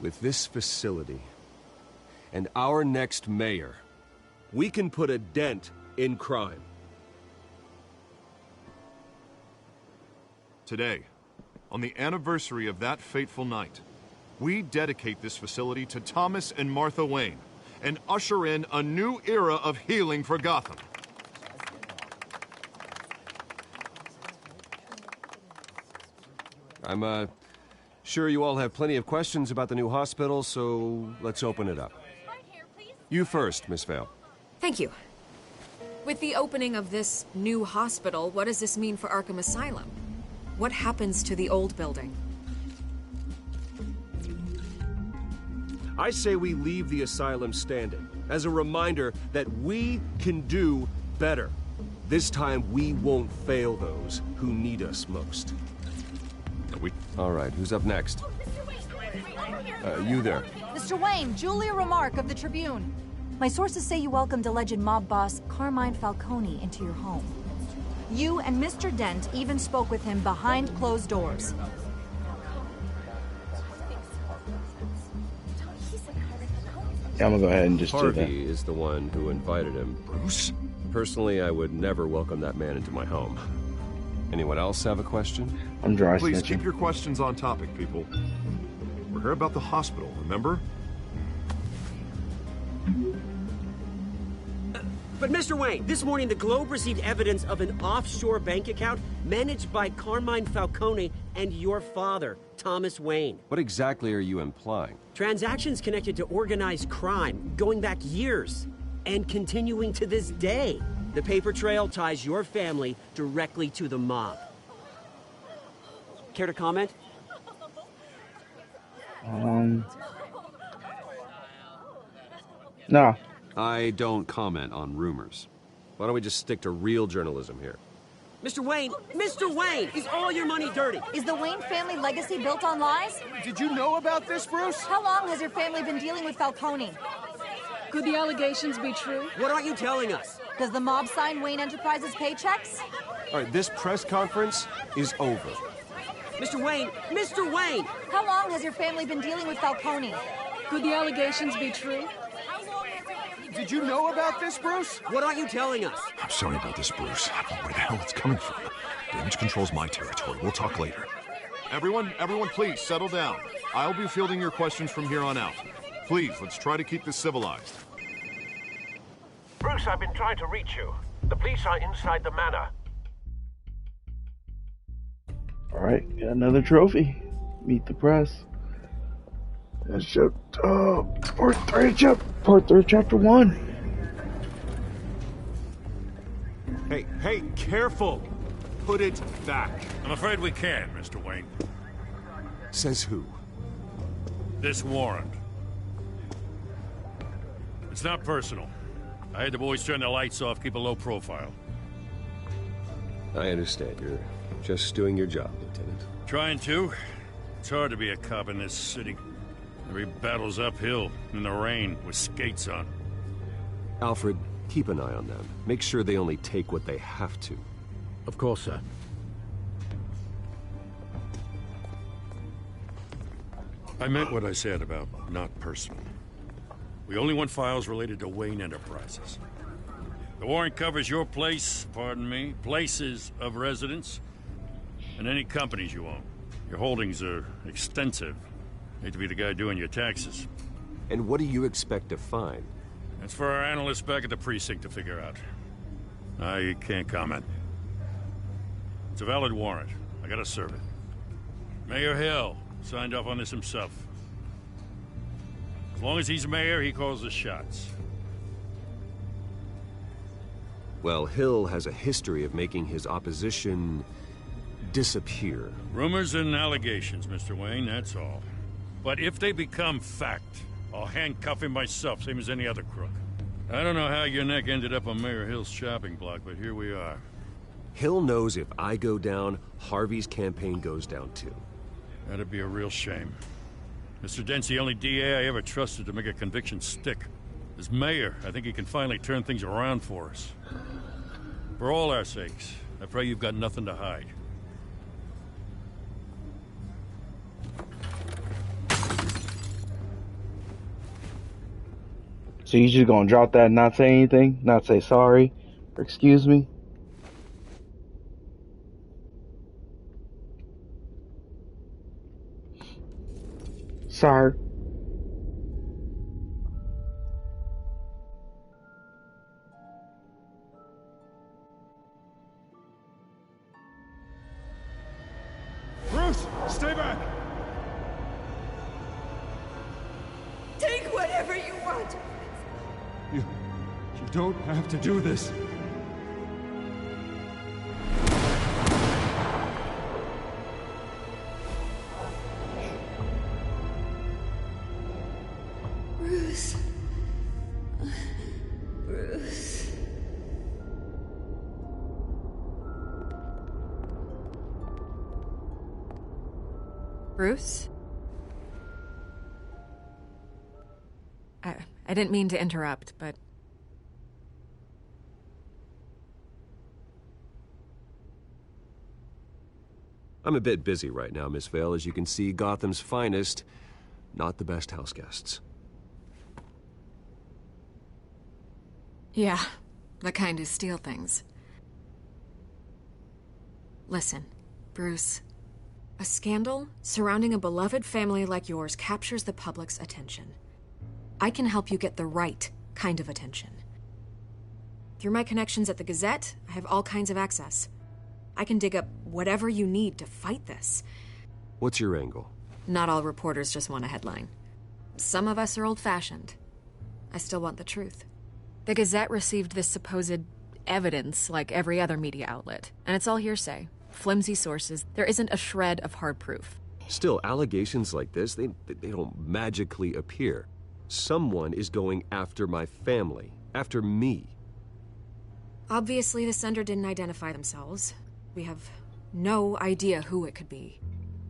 With this facility and our next mayor, we can put a dent in crime. Today, on the anniversary of that fateful night, we dedicate this facility to Thomas and Martha Wayne and usher in a new era of healing for Gotham. I'm, sure you all have plenty of questions about the new hospital, so let's open it up. You first, Miss Vale. Thank you. With the opening of this new hospital, what does this mean for Arkham Asylum? What happens to the old building? I say we leave the asylum standing as a reminder that we can do better. This time we won't fail those who need us most. All right, who's up next? You there. Mr. Wayne, Julia Remark of the Tribune. My sources say you welcomed alleged mob boss Carmine Falcone into your home. You and Mr. Dent even spoke with him behind closed doors. Yeah, I'm gonna go ahead and just do that. Harvey is the one who invited him. Bruce? Personally, I would never welcome that man into my home. Anyone else have a question? I'm dry Please snitching. keep your questions on topic, people. We're here about the hospital, remember? But Mr. Wayne, this morning the Globe received evidence of an offshore bank account managed by Carmine Falcone and your father, Thomas Wayne. What exactly are you implying? Transactions connected to organized crime, going back years, and continuing to this day. The paper trail ties your family directly to the mob. Care to comment? No. I don't comment on rumors. Why don't we just stick to real journalism here? Mr. Wayne, is all your money dirty? Is the Wayne family legacy built on lies? Did you know about this, Bruce? How long has your family been dealing with Falcone? Could the allegations be true? What aren't you telling us? Does the mob sign Wayne Enterprises paychecks? All right, this press conference is over. Mr. Wayne! How long has your family been dealing with Falcone? Could the allegations be true? Did you know about this, Bruce? What aren't you telling us? I'm sorry about this, Bruce. I don't know where the hell it's coming from. Damage control's my territory. We'll talk later. Everyone, please settle down. I'll be fielding your questions from here on out. Please, let's try to keep this civilized. Bruce, I've been trying to reach you. The police are inside the manor. Alright, got another trophy. Meet the press. Let's show part 3, chapter 1. Hey, careful! Put it back. I'm afraid we can't, Mr. Wayne. Says who? This warrant. It's not personal. I had the boys turn the lights off, keep a low profile. I understand. You're just doing your job, Lieutenant. Trying to. It's hard to be a cop in this city. Every battle's uphill, in the rain, with skates on. Alfred, keep an eye on them. Make sure they only take what they have to. Of course, sir. I meant what I said about not personal. We only want files related to Wayne Enterprises. The warrant covers your place, pardon me, places of residence, and any companies you own. Your holdings are extensive. Hate to be the guy doing your taxes. And what do you expect to find? That's for our analysts back at the precinct to figure out. I can't comment. It's a valid warrant. I gotta serve it. Mayor Hill signed off on this himself. As long as he's mayor, he calls the shots. Well, Hill has a history of making his opposition disappear. Rumors and allegations, Mr. Wayne, that's all. But if they become fact, I'll handcuff him myself, same as any other crook. I don't know how your neck ended up on Mayor Hill's shopping block, but here we are. Hill knows if I go down, Harvey's campaign goes down too. That'd be a real shame. Mr. Dent's the only DA I ever trusted to make a conviction stick. As mayor, I think he can finally turn things around for us. For all our sakes, I pray you've got nothing to hide. So you just gonna drop that and not say anything? Not say sorry? Or excuse me? Sorry. Bruce, stay back! Take whatever you want. You don't have to do this. Bruce. Bruce. Bruce? I didn't mean to interrupt, but... I'm a bit busy right now, Miss Vale. As you can see, Gotham's finest, not the best house guests. Yeah, the kind who steal things. Listen, Bruce. A scandal surrounding a beloved family like yours captures the public's attention. I can help you get the right kind of attention. Through my connections at the Gazette, I have all kinds of access. I can dig up whatever you need to fight this. What's your angle? Not all reporters just want a headline. Some of us are old-fashioned. I still want the truth. The Gazette received this supposed evidence like every other media outlet, and it's all hearsay. Flimsy sources. There isn't a shred of hard proof. Still, allegations like this, they don't magically appear. Someone is going after my family, after me. Obviously, the sender didn't identify themselves. We have no idea who it could be.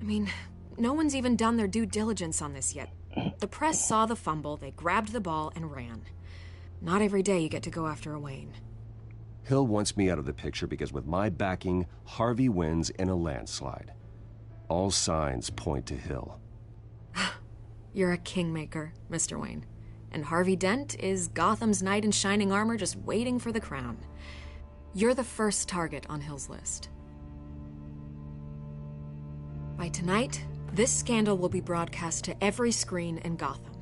I mean, no one's even done their due diligence on this yet. The press saw the fumble, they grabbed the ball and ran. Not every day you get to go after a Wayne. Hill wants me out of the picture because with my backing, Harvey wins in a landslide. All signs point to Hill. You're a kingmaker, Mr. Wayne. And Harvey Dent is Gotham's knight in shining armor just waiting for the crown. You're the first target on Hill's list. By tonight, this scandal will be broadcast to every screen in Gotham.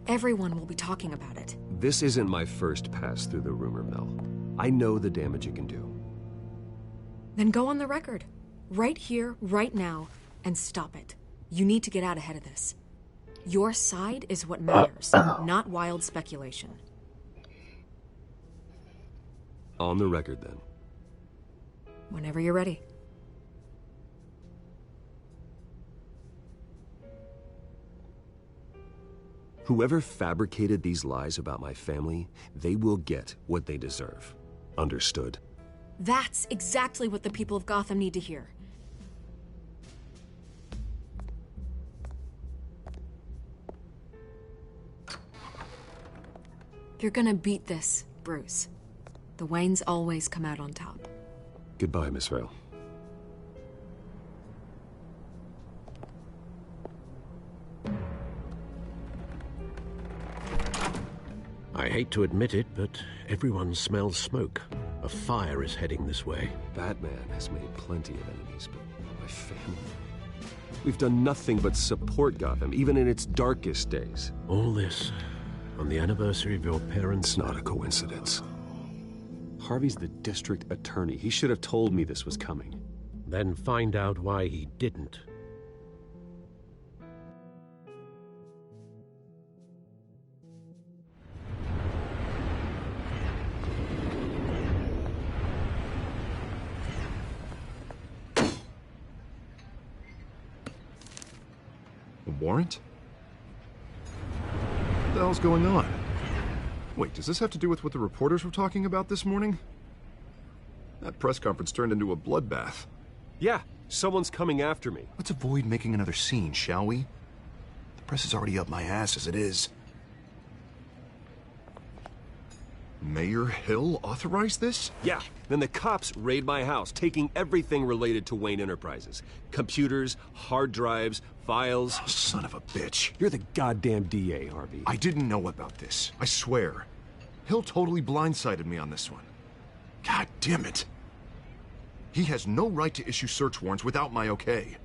Everyone will be talking about it. This isn't my first pass through the rumor mill. I know the damage it can do. Then go on the record. Right here, right now, and stop it. You need to get out ahead of this. Your side is what matters, not wild speculation. On the record, then. Whenever you're ready. Whoever fabricated these lies about my family, they will get what they deserve. Understood? That's exactly what the people of Gotham need to hear. You're gonna beat this, Bruce. The Waynes always come out on top. Goodbye, Miss Vale. I hate to admit it, but everyone smells smoke. A fire is heading this way. Batman has made plenty of enemies, but my family... We've done nothing but support Gotham, even in its darkest days. All this on the anniversary of your parents'... It's not a coincidence. Harvey's the district attorney. He should have told me this was coming. Then find out why he didn't. A warrant? What the hell's going on? Wait, does this have to do with what the reporters were talking about this morning? That press conference turned into a bloodbath. Yeah, someone's coming after me. Let's avoid making another scene, shall we? The press is already up my ass as it is. Mayor Hill authorized this? Yeah, then the cops raid my house, taking everything related to Wayne Enterprises. Computers, hard drives, files. Oh, son of a bitch. You're the goddamn DA, Harvey. I didn't know about this. I swear. Hill totally blindsided me on this one. God damn it. He has no right to issue search warrants without my okay.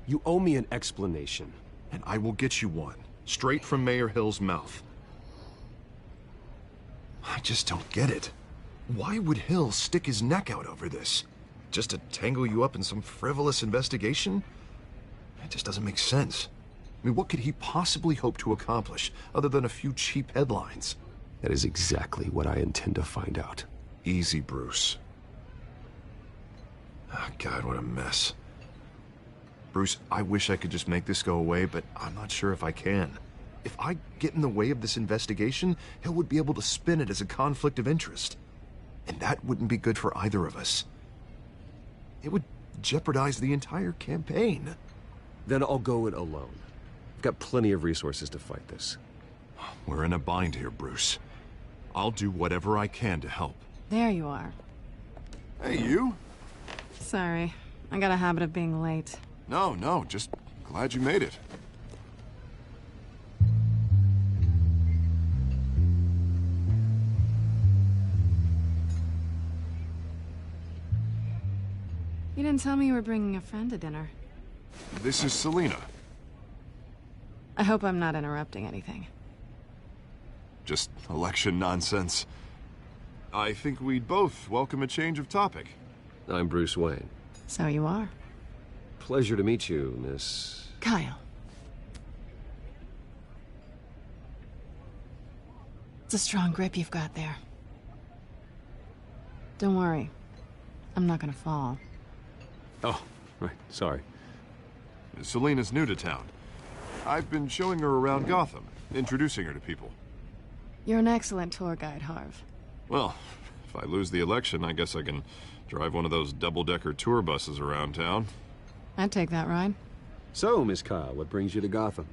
You owe me an explanation. And I will get you one, straight from Mayor Hill's mouth. I just don't get it. Why would Hill stick his neck out over this? Just to tangle you up in some frivolous investigation? It just doesn't make sense. I mean, what could he possibly hope to accomplish other than a few cheap headlines? That is exactly what I intend to find out. Easy, Bruce. Oh, God, what a mess. Bruce, I wish I could just make this go away, but I'm not sure if I can. If I get in the way of this investigation, Hill would be able to spin it as a conflict of interest. And that wouldn't be good for either of us. It would jeopardize the entire campaign. Then I'll go it alone. I've got plenty of resources to fight this. We're in a bind here, Bruce. I'll do whatever I can to help. There you are. Hey, you? Sorry. I got a habit of being late. No, just glad you made it. You didn't tell me you were bringing a friend to dinner. This is Selina. I hope I'm not interrupting anything. Just election nonsense. I think we'd both welcome a change of topic. I'm Bruce Wayne. So you are. Pleasure to meet you, Miss... Kyle. It's a strong grip you've got there. Don't worry. I'm not gonna fall. Oh, right, sorry. Selina's new to town. I've been showing her around Gotham, introducing her to people. You're an excellent tour guide, Harv. Well, if I lose the election, I guess I can drive one of those double-decker tour buses around town. I'd take that ride. So, Miss Kyle, what brings you to Gotham?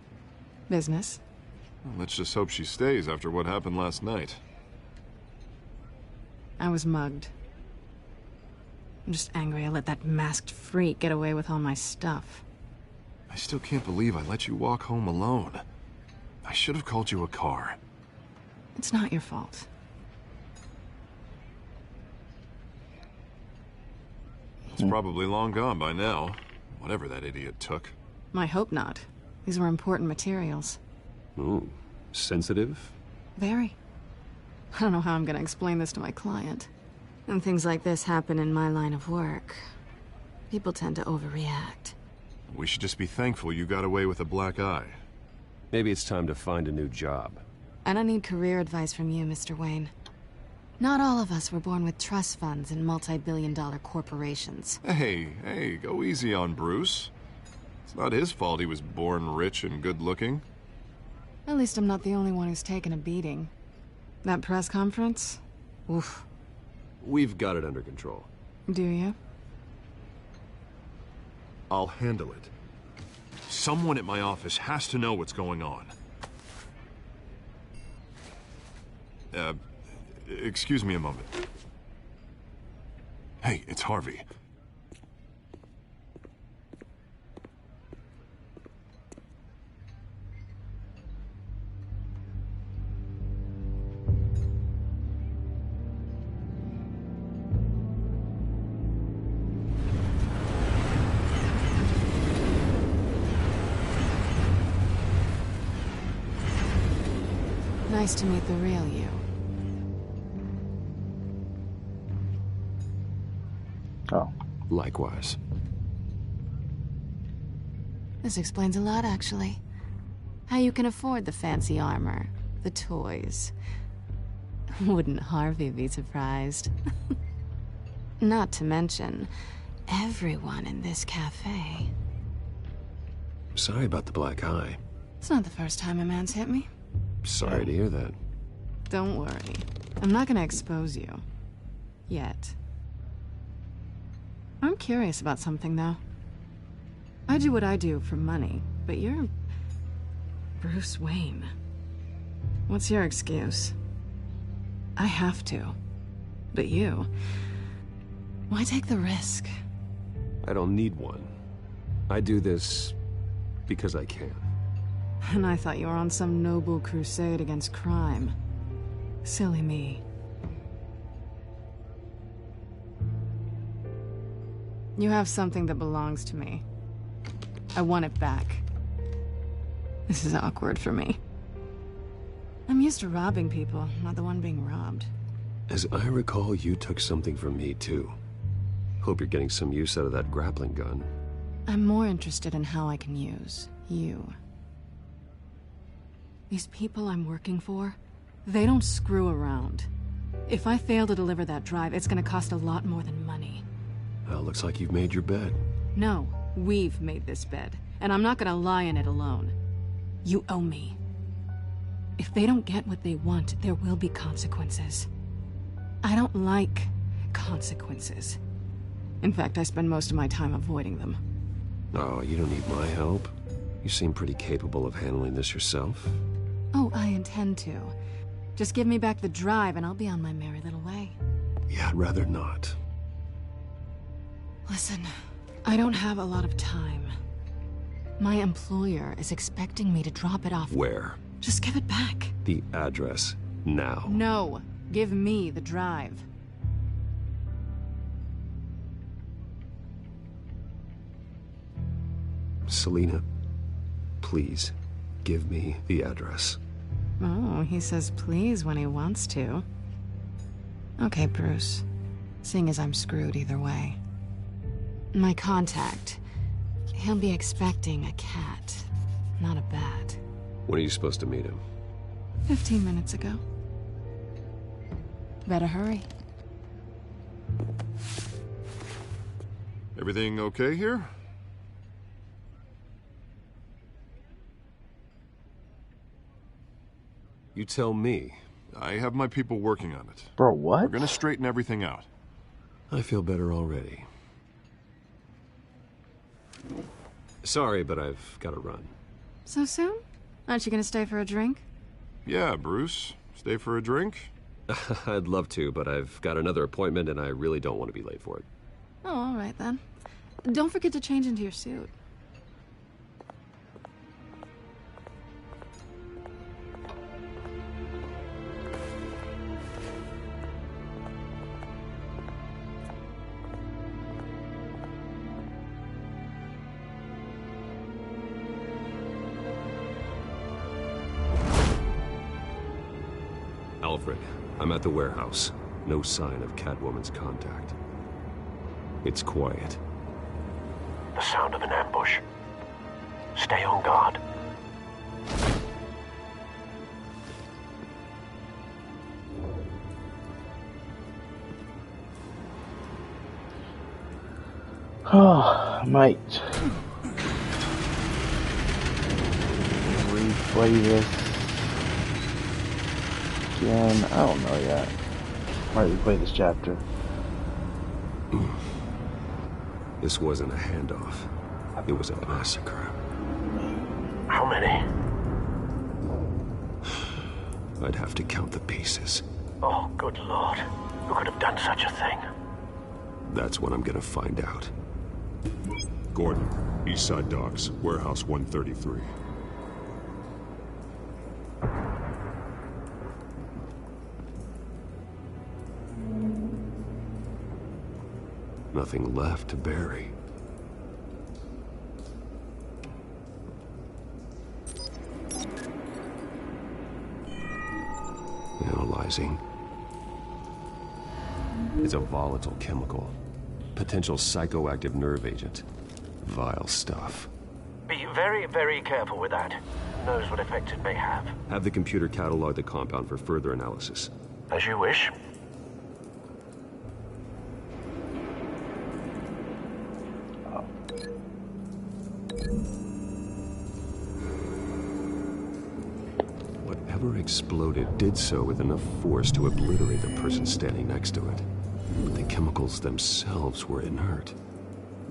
Business. Well, let's just hope she stays after what happened last night. I was mugged. I'm just angry I let that masked freak get away with all my stuff. I still can't believe I let you walk home alone. I should have called you a car. It's not your fault. It's probably long gone by now, whatever that idiot took. I hope not. These were important materials. Ooh, sensitive? Very. I don't know how I'm gonna explain this to my client. And things like this happen in my line of work. People tend to overreact. We should just be thankful you got away with a black eye. Maybe it's time to find a new job. I don't need career advice from you, Mr. Wayne. Not all of us were born with trust funds and multi-billion-dollar corporations. Hey, go easy on Bruce. It's not his fault he was born rich and good-looking. At least I'm not the only one who's taken a beating. That press conference? Oof. We've got it under control. Do you? I'll handle it. Someone at my office has to know what's going on. Excuse me a moment. Hey, it's Harvey. Nice to meet the real you. Oh. Likewise. This explains a lot, actually. How you can afford the fancy armor, the toys. Wouldn't Harvey be surprised? Not to mention, everyone in this cafe. Sorry about the black eye. It's not the first time a man's hit me. Sorry to hear that. Don't worry. I'm not gonna expose you. Yet. I'm curious about something, though. I do what I do for money, but you're... Bruce Wayne. What's your excuse? I have to. But you... Why take the risk? I don't need one. I do this because I can. And I thought you were on some noble crusade against crime. Silly me. You have something that belongs to me. I want it back. This is awkward for me. I'm used to robbing people, not the one being robbed. As I recall, you took something from me, too. Hope you're getting some use out of that grappling gun. I'm more interested in how I can use you. These people I'm working for, they don't screw around. If I fail to deliver that drive, it's gonna cost a lot more than money. Well, looks like you've made your bed. No, we've made this bed, and I'm not gonna lie in it alone. You owe me. If they don't get what they want, there will be consequences. I don't like consequences. In fact, I spend most of my time avoiding them. Oh, you don't need my help. You seem pretty capable of handling this yourself. Oh, I intend to. Just give me back the drive and I'll be on my merry little way. Yeah, I'd rather not. Listen, I don't have a lot of time. My employer is expecting me to drop it off. Where? Just give it back. The address, now. No, give me the drive. Selina, please, give me the address. Oh, he says please when he wants to. Okay, Bruce. Seeing as I'm screwed either way. My contact. He'll be expecting a cat, not a bat. When are you supposed to meet him? 15 minutes ago. Better hurry. Everything okay here? You tell me. I have my people working on it. Bro, what? We're gonna straighten everything out. I feel better already. Sorry, but I've got to run. So soon? Aren't you gonna stay for a drink? Yeah, Bruce. Stay for a drink? I'd love to, but I've got another appointment and I really don't want to be late for it. Oh, all right then. Don't forget to change into your suit. Alfred, I'm at the warehouse. No sign of Catwoman's contact. It's quiet. The sound of an ambush. Stay on guard. Oh, might replay this again. I don't know yet. Might replay this chapter. This wasn't a handoff. It was a massacre. How many? I'd have to count the pieces. Oh, good Lord. Who could have done such a thing? That's what I'm gonna find out. Gordon, Eastside Docks, Warehouse 133. Nothing left to bury. Analyzing. It's a volatile chemical. Potential psychoactive nerve agent. Vile stuff. Be very, very careful with that. Who knows what effects it may have. Have the computer catalog the compound for further analysis. As you wish. Whatever exploded did so with enough force to obliterate the person standing next to it. But the chemicals themselves were inert,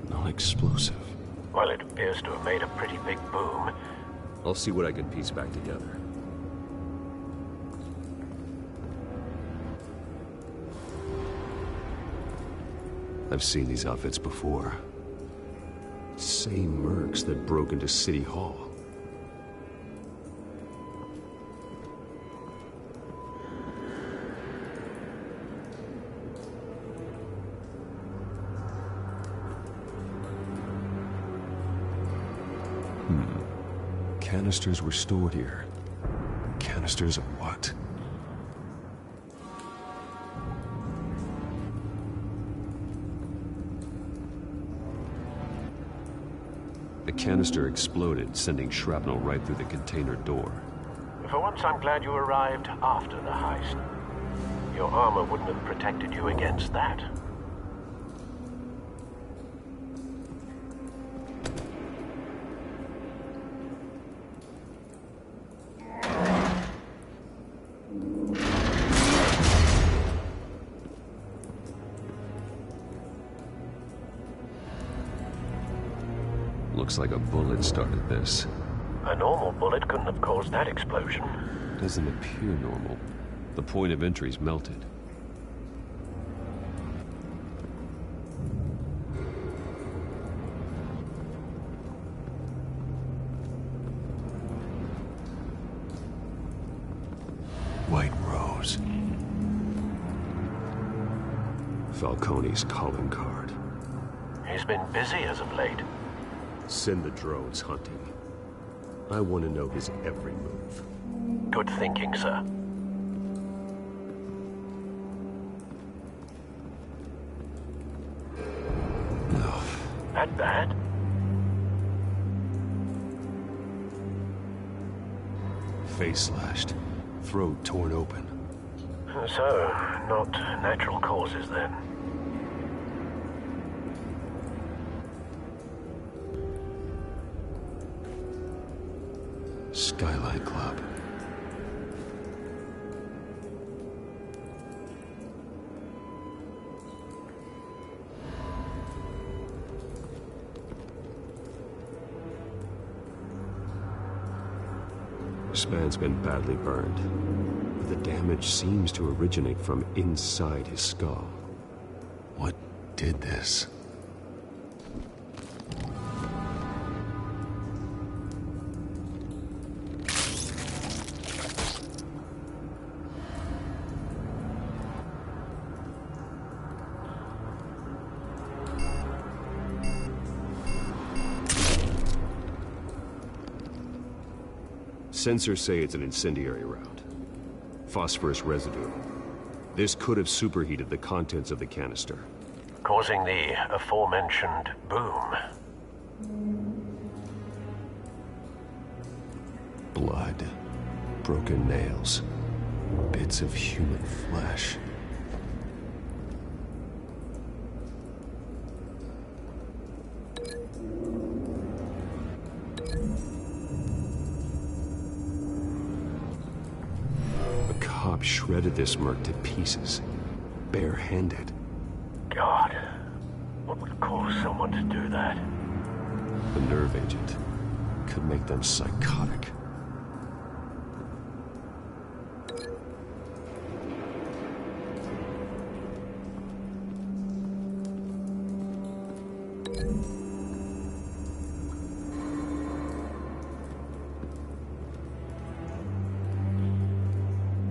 non-explosive. Well, it appears to have made a pretty big boom. I'll see what I can piece back together. I've seen these outfits before. Same mercs that broke into City Hall. Canisters were stored here. Canisters of what? The canister exploded, sending shrapnel right through the container door. For once, I'm glad you arrived after the heist. Your armor wouldn't have protected you against that. Looks like a bullet started this. A normal bullet couldn't have caused that explosion. Doesn't appear normal. The point of entry's melted. White Rose. Falcone's calling card. He's been busy as of late. Send the drones hunting. I want to know his every move. Good thinking, sir. That bad? Face slashed. Throat torn open. So, not natural causes then. Skyline Club. This man's been badly burned, but the damage seems to originate from inside his skull. What did this? Sensors say it's an incendiary round. Phosphorus residue. This could have superheated the contents of the canister, causing the aforementioned boom. Blood. Broken nails. Bits of human flesh. Shredded this merc to pieces, bare-handed. God, what would cause someone to do that? A nerve agent could make them psychotic.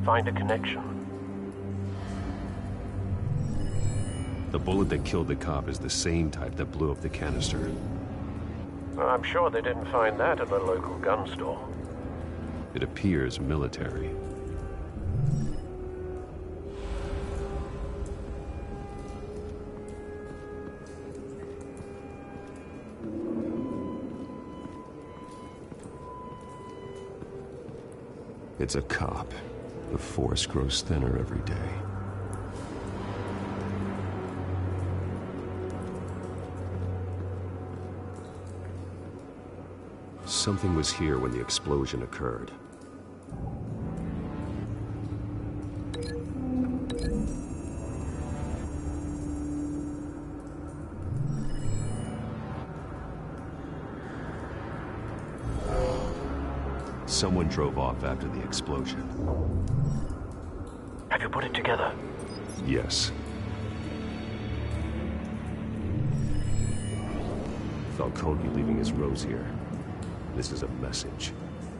Find a connection. The bullet that killed the cop is the same type that blew up the canister. I'm sure they didn't find that at the local gun store. It appears military. It's a cop. The force grows thinner every day. Something was here when the explosion occurred. Someone drove off after the explosion. Have you put it together? Yes. Falcone leaving his rose here. This is a message.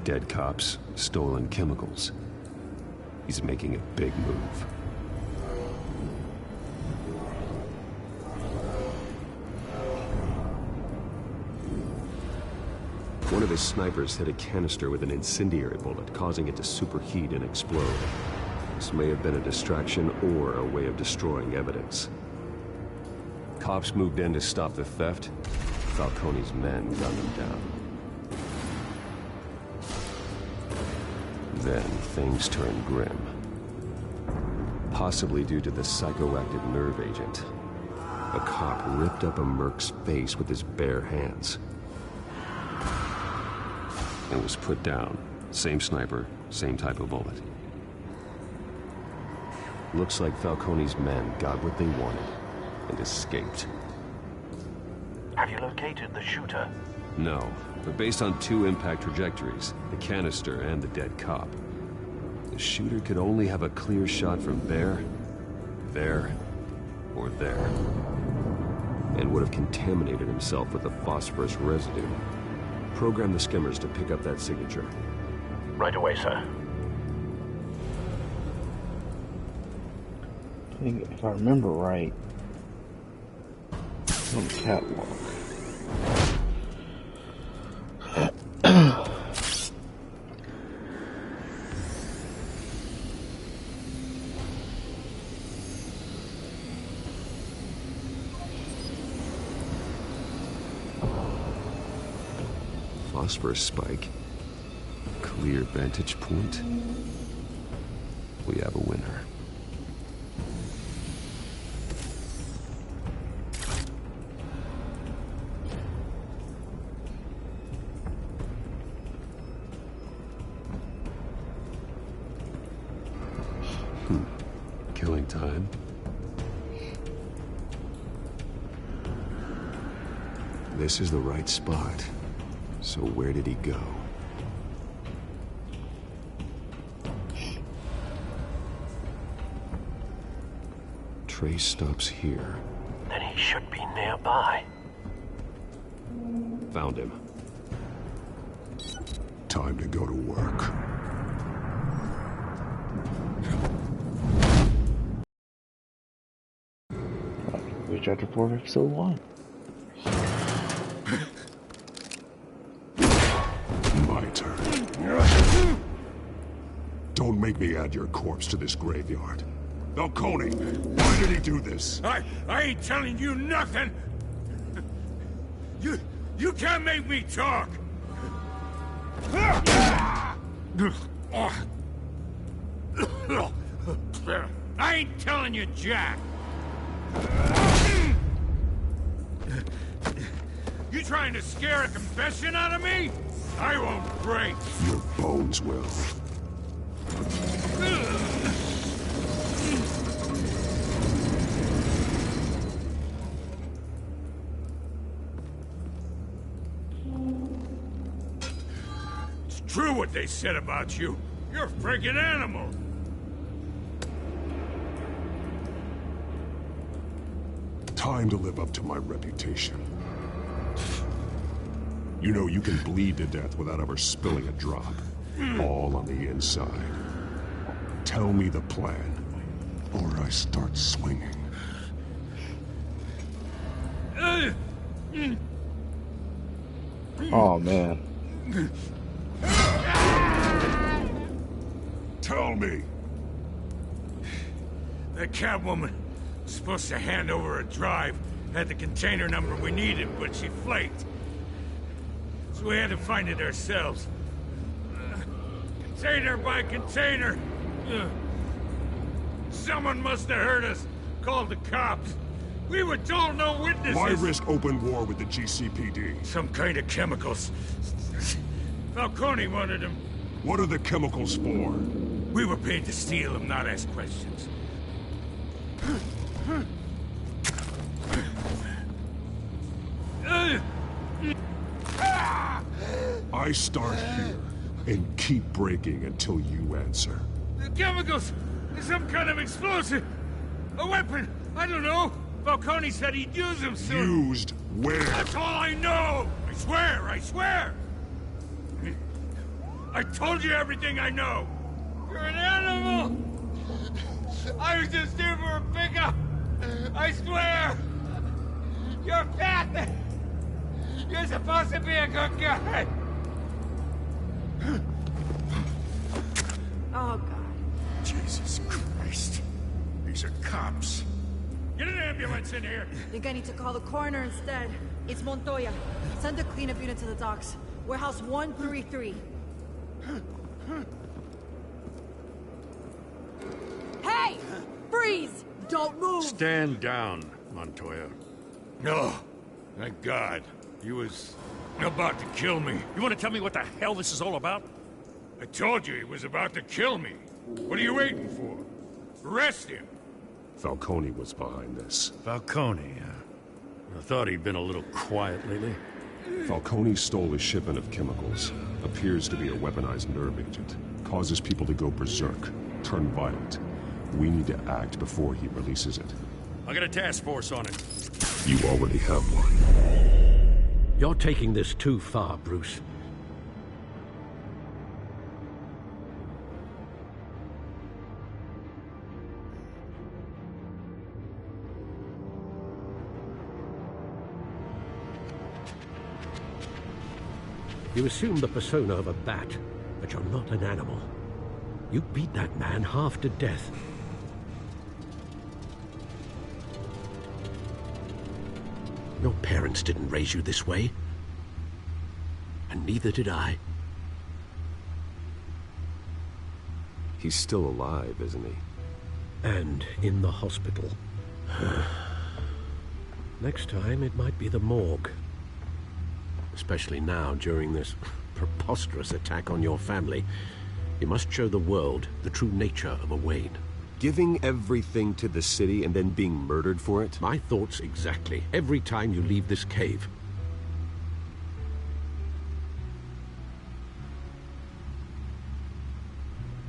Dead cops, stolen chemicals. He's making a big move. One of his snipers hit a canister with an incendiary bullet, causing it to superheat and explode. This may have been a distraction or a way of destroying evidence. Cops moved in to stop the theft. Falcone's men gunned him down. Then things turned grim. Possibly due to the psychoactive nerve agent. A cop ripped up a merc's face with his bare hands. And was put down. Same sniper, same type of bullet. Looks like Falcone's men got what they wanted and escaped. Have you located the shooter? No, but based on two impact trajectories, the canister and the dead cop, the shooter could only have a clear shot from there, or there, and would have contaminated himself with the phosphorus residue. Program the skimmers to pick up that signature. Right away, sir. I think if I remember right, on the catwalk. Phosphorus spike. Clear vantage point. We have a winner. Killing time. This is the right spot. So where did he go? Trace stops here. Then he should be nearby. Found him. Time to go to work. Chapter 4, Episode 1. My turn. Don't make me add your corpse to this graveyard. Falcone, why did he do this? I ain't telling you nothing! You can't make me talk! I ain't telling you jack! You trying to scare a confession out of me? I won't break. Your bones will. It's true what they said about you. You're a freaking animal. Time to live up to my reputation. You know you can bleed to death without ever spilling a drop. All on the inside. Tell me the plan, or I start swinging. Oh, man. Tell me! That Catwoman was supposed to hand over a drive, had the container number we needed, but she flaked. So we had to find it ourselves. Container by container. Ugh. Someone must have heard us. Called the cops. We were told no witnesses. Why risk open war with the GCPD? Some kind of chemicals. Falcone wanted them. What are the chemicals for? We were paid to steal them, not ask questions. I start here and keep breaking until you answer. The chemicals! Some kind of explosive! A weapon! I don't know! Falcone said he'd use them soon! Used where? That's all I know! I swear! I swear! I told you everything I know! You're an animal! I was just here for a pickup! I swear! You're fat! You're supposed to be a good guy! Oh, God. Jesus Christ. These are cops. Get an ambulance in here! Think I need to call the coroner instead. It's Montoya. Send a cleanup unit to the docks. Warehouse 133. Hey! Freeze! Don't move! Stand down, Montoya. No. Thank God. He was about to kill me. You want to tell me what the hell this is all about? I told you he was about to kill me. What are you waiting for? Arrest him. Falcone was behind this. Falcone, I thought he'd been a little quiet lately. Falcone stole a shipment of chemicals. Appears to be a weaponized nerve agent. Causes people to go berserk, turn violent. We need to act before he releases it. I got a task force on it. You already have one. You're taking this too far, Bruce. You assume the persona of a bat, but you're not an animal. You beat that man half to death. Your parents didn't raise you this way. And neither did I. He's still alive, isn't he? And in the hospital. Next time, it might be the morgue. Especially now, during this preposterous attack on your family. You must show the world the true nature of a Wayne. Giving everything to the city and then being murdered for it? My thoughts exactly. Every time you leave this cave.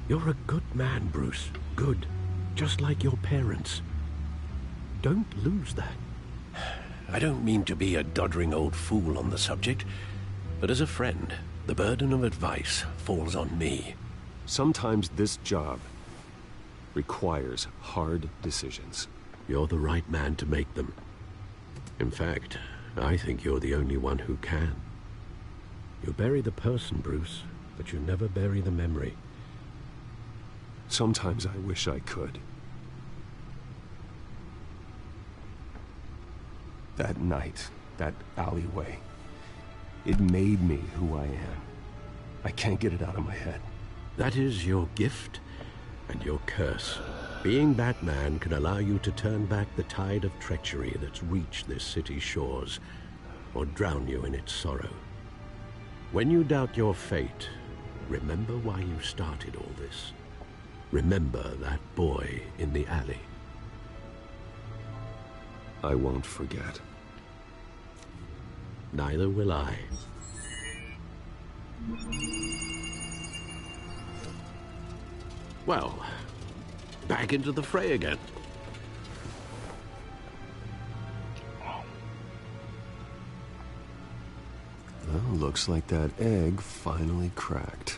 You're a good man, Bruce. Good. Just like your parents. Don't lose that. I don't mean to be a doddering old fool on the subject, but as a friend, the burden of advice falls on me. Sometimes this job requires hard decisions. You're the right man to make them. In fact, I think you're the only one who can. You bury the person, Bruce, but you never bury the memory. Sometimes I wish I could. That night, that alleyway, it made me who I am. I can't get it out of my head. That is your gift and your curse. Being Batman can allow you to turn back the tide of treachery that's reached this city's shores, or drown you in its sorrow. When you doubt your fate, remember why you started all this. Remember that boy in the alley. I won't forget. Neither will I. Well, back into the fray again. Well, looks like that egg finally cracked.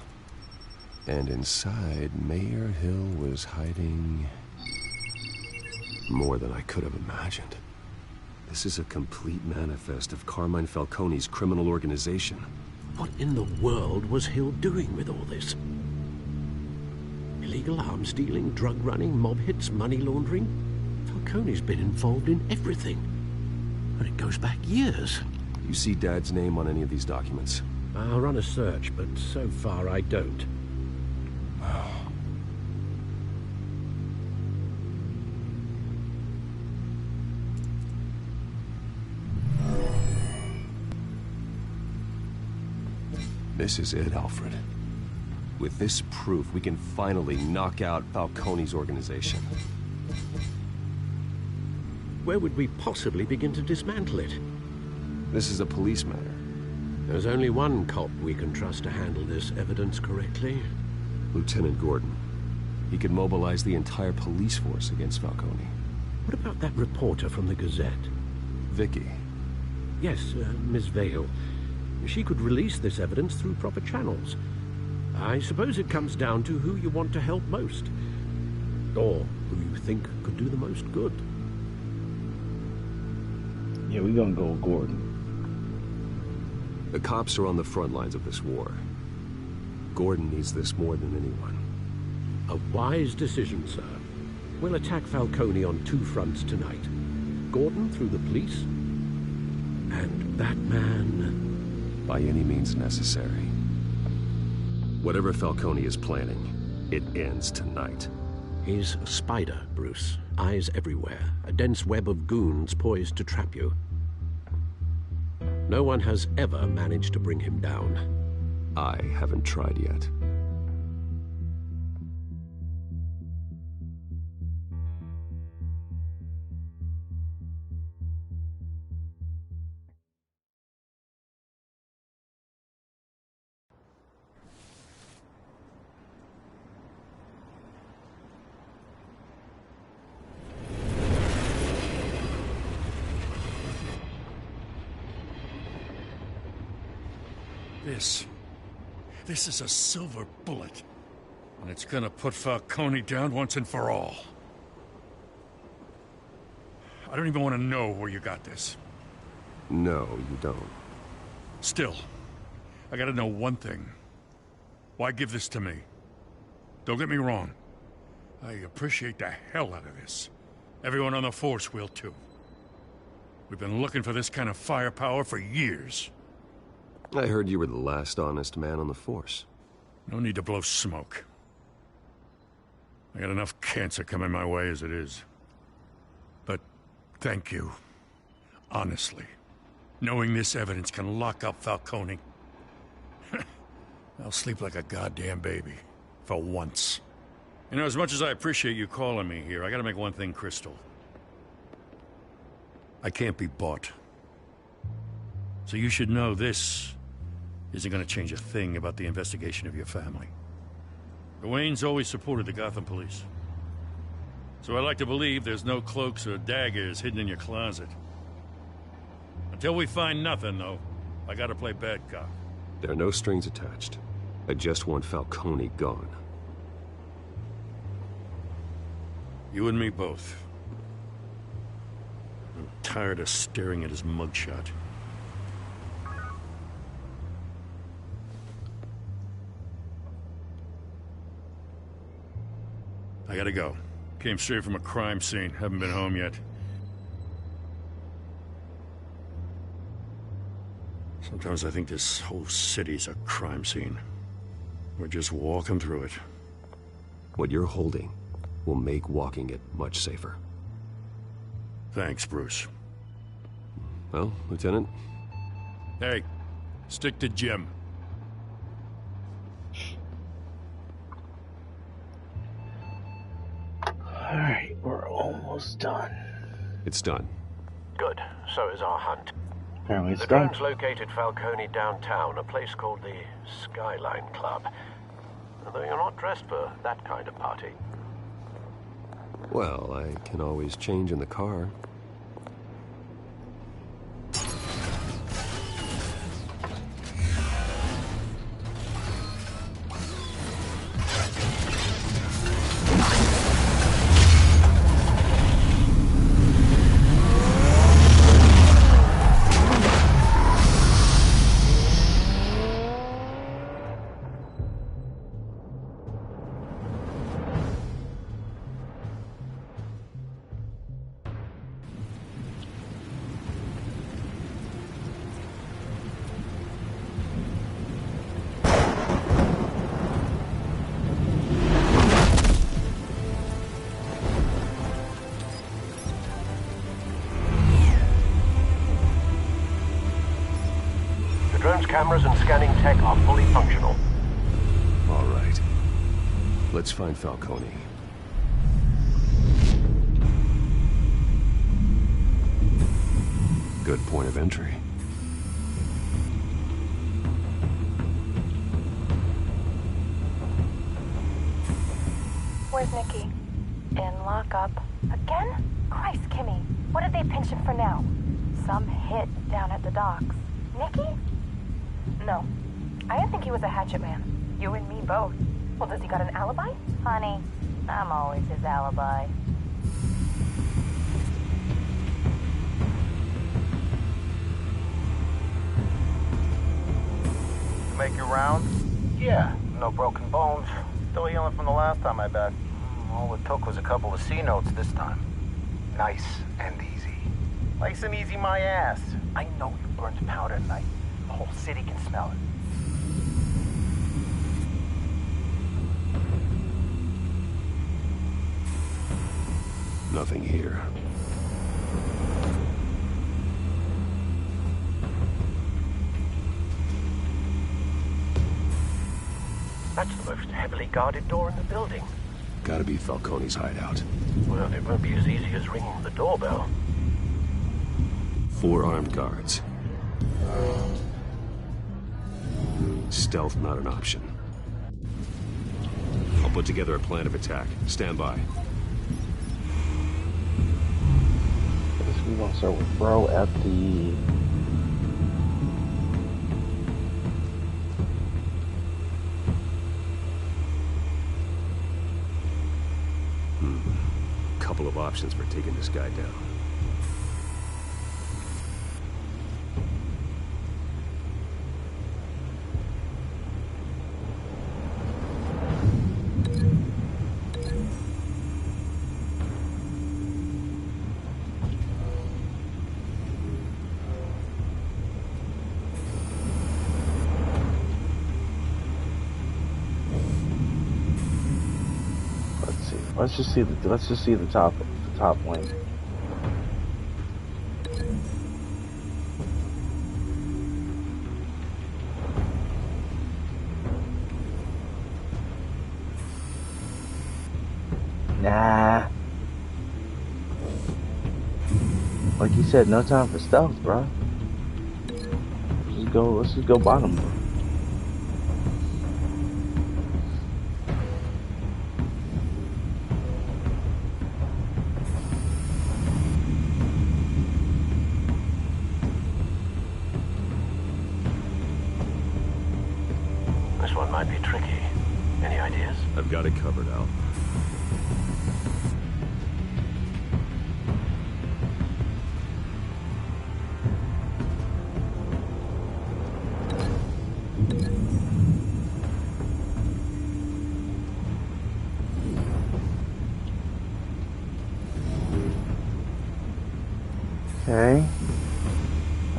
And inside, Mayor Hill was hiding more than I could have imagined. This is a complete manifest of Carmine Falcone's criminal organization. What in the world was Hill doing with all this? Illegal arms dealing, drug running, mob hits, money laundering? Falcone's been involved in everything. And it goes back years. You see Dad's name on any of these documents? I'll run a search, but so far I don't. This is it, Alfred. With this proof, we can finally knock out Falcone's organization. Where would we possibly begin to dismantle it? This is a police matter. There's only one cop we can trust to handle this evidence correctly. Lieutenant Gordon. He could mobilize the entire police force against Falcone. What about that reporter from the Gazette? Vicky. Yes, Miss Vale. She could release this evidence through proper channels. I suppose it comes down to who you want to help most. Or who you think could do the most good. Yeah, we're gonna go with Gordon. The cops are on the front lines of this war. Gordon needs this more than anyone. A wise decision, sir. We'll attack Falcone on two fronts tonight. Gordon through the police, and Batman... by any means necessary. Whatever Falcone is planning, it ends tonight. He's a spider, Bruce. Eyes everywhere. A dense web of goons poised to trap you. No one has ever managed to bring him down. I haven't tried yet. This is a silver bullet. And it's gonna put Falcone down once and for all. I don't even want to know where you got this. No, you don't. Still, I gotta know one thing. Why give this to me? Don't get me wrong. I appreciate the hell out of this. Everyone on the force will too. We've been looking for this kind of firepower for years. I heard you were the last honest man on the force. No need to blow smoke. I got enough cancer coming my way as it is. But thank you. Honestly. Knowing this evidence can lock up Falcone. I'll sleep like a goddamn baby. For once. You know, as much as I appreciate you calling me here, I gotta make one thing crystal. I can't be bought. So you should know this isn't going to change a thing about the investigation of your family. The Waynes always supported the Gotham police. So I like to believe there's no cloaks or daggers hidden in your closet. Until we find nothing, though, I gotta play bad cop. There are no strings attached. I just want Falcone gone. You and me both. I'm tired of staring at his mugshot. I gotta go. Came straight from a crime scene. Haven't been home yet. Sometimes I think this whole city's a crime scene. We're just walking through it. What you're holding will make walking it much safer. Thanks, Bruce. Well, Lieutenant? Hey, stick to Jim. Alright, we're almost done. It's done. Good. So is our hunt. Apparently it's The done. drones located Falcone downtown, a place called the Skyline Club. Although you're not dressed for that kind of party. Well, I can always change in the car. cameras and scanning tech are fully functional. All right. Let's find Falcone. Good point of entry. Where's Nicky? In lockup. Again? Christ, Kimmy. What did they pinch him for now? Some hit down at the docks. Nicky? No. I didn't think he was a hatchet man. You and me both. Well, does he got an alibi? Honey, I'm always his alibi. Make your rounds? Yeah, no broken bones. Still healing from the last time I bet. All it took was a couple of C notes this time. Nice and easy. Nice and easy my ass. I know you burned powder tonight. The whole city can smell it. Nothing here. That's the most heavily guarded door in the building. Gotta be Falcone's hideout. Well, it won't be as easy as ringing the doorbell. 4 armed guards. Stealth not an option. I'll put together a plan of attack. Stand by. We're gonna start with bro at the... Couple of options for taking this guy down. Let's just see the top link. Nah. Like you said, no time for stealth, bro. Let's just go bottom. This one might be tricky. Any ideas? I've got it covered, Al. Okay,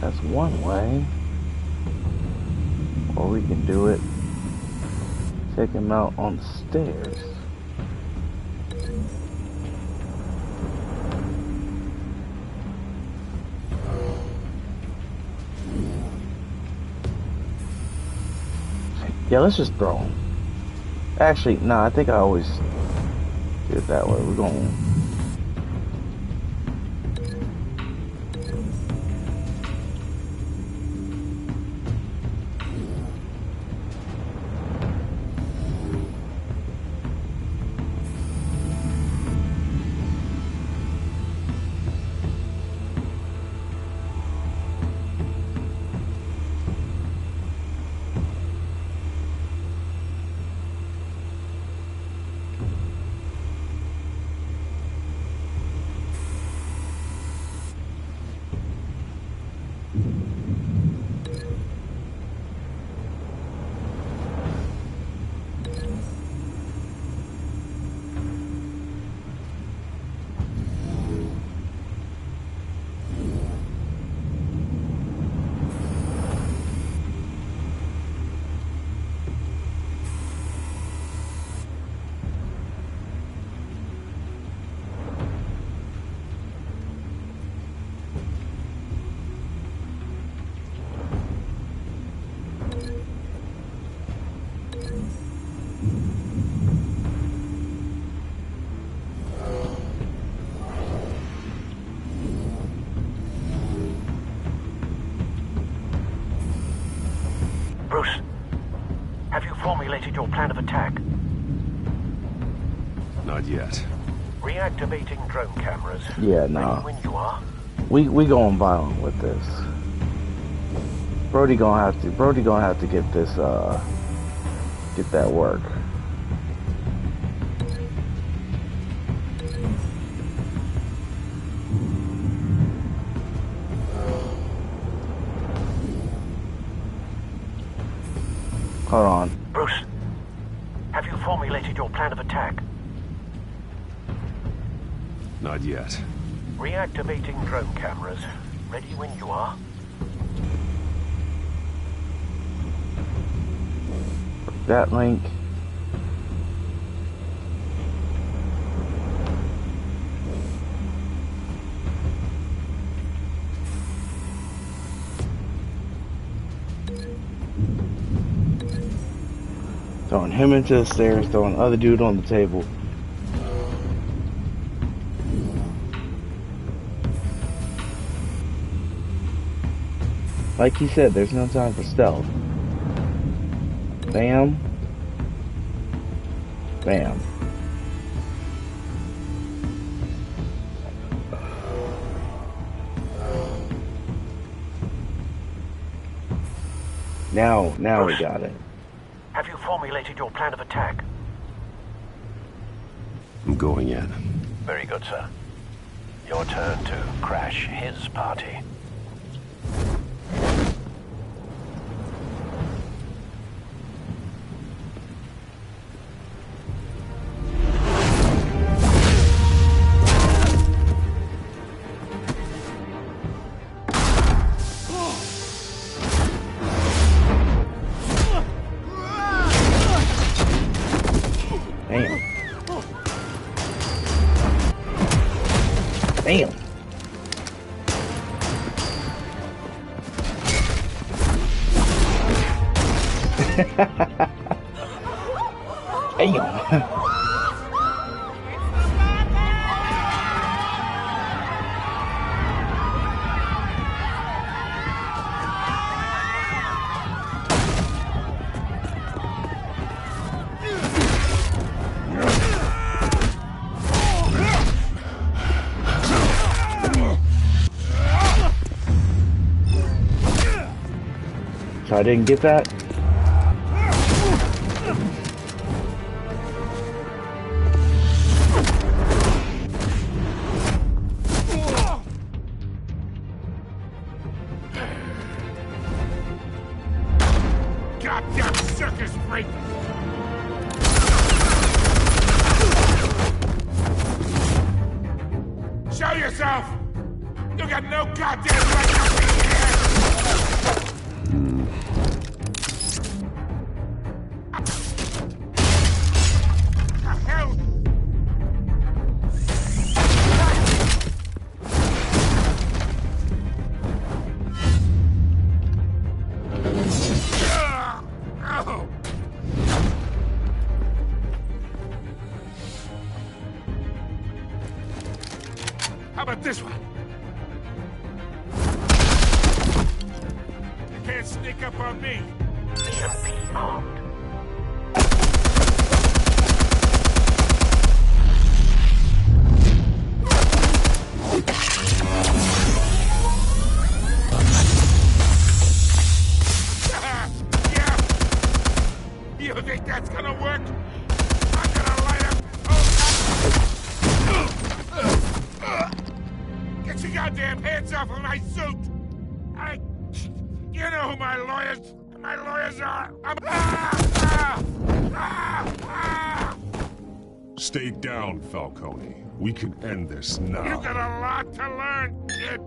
that's one way. Or we can do it, take him out on the stairs. Yeah, let's just throw him. Actually, no, I think I always do it that way. We're going... Bruce, have you formulated your plan of attack? Not yet. Reactivating drone cameras. Yeah, nah. Ready when you are. We going violent with this. Brody gonna have to get this get that work. Hold on. Bruce, have you formulated your plan of attack? Not yet. Reactivating drone cameras. Ready when you are. That link. Throwing him into the stairs, throwing the other dude on the table. Like he said, there's no time for stealth. Bam. Bam. Now we got it. Have you formulated your plan of attack? I'm going in. Very good, sir. Your turn to crash his party. Damn. Damn. So I didn't get that. Goddamn circus freak! Show yourself! You got no goddamn right to be here! The hell? Oh. How about this one? You can't sneak up on me. EMP armed. You think that's gonna work? I'm gonna light up. Oh. Get your goddamn hands off of my suit! You know who my lawyers are. Stay down, Falcone. We can end this now. You got a lot to learn, kid.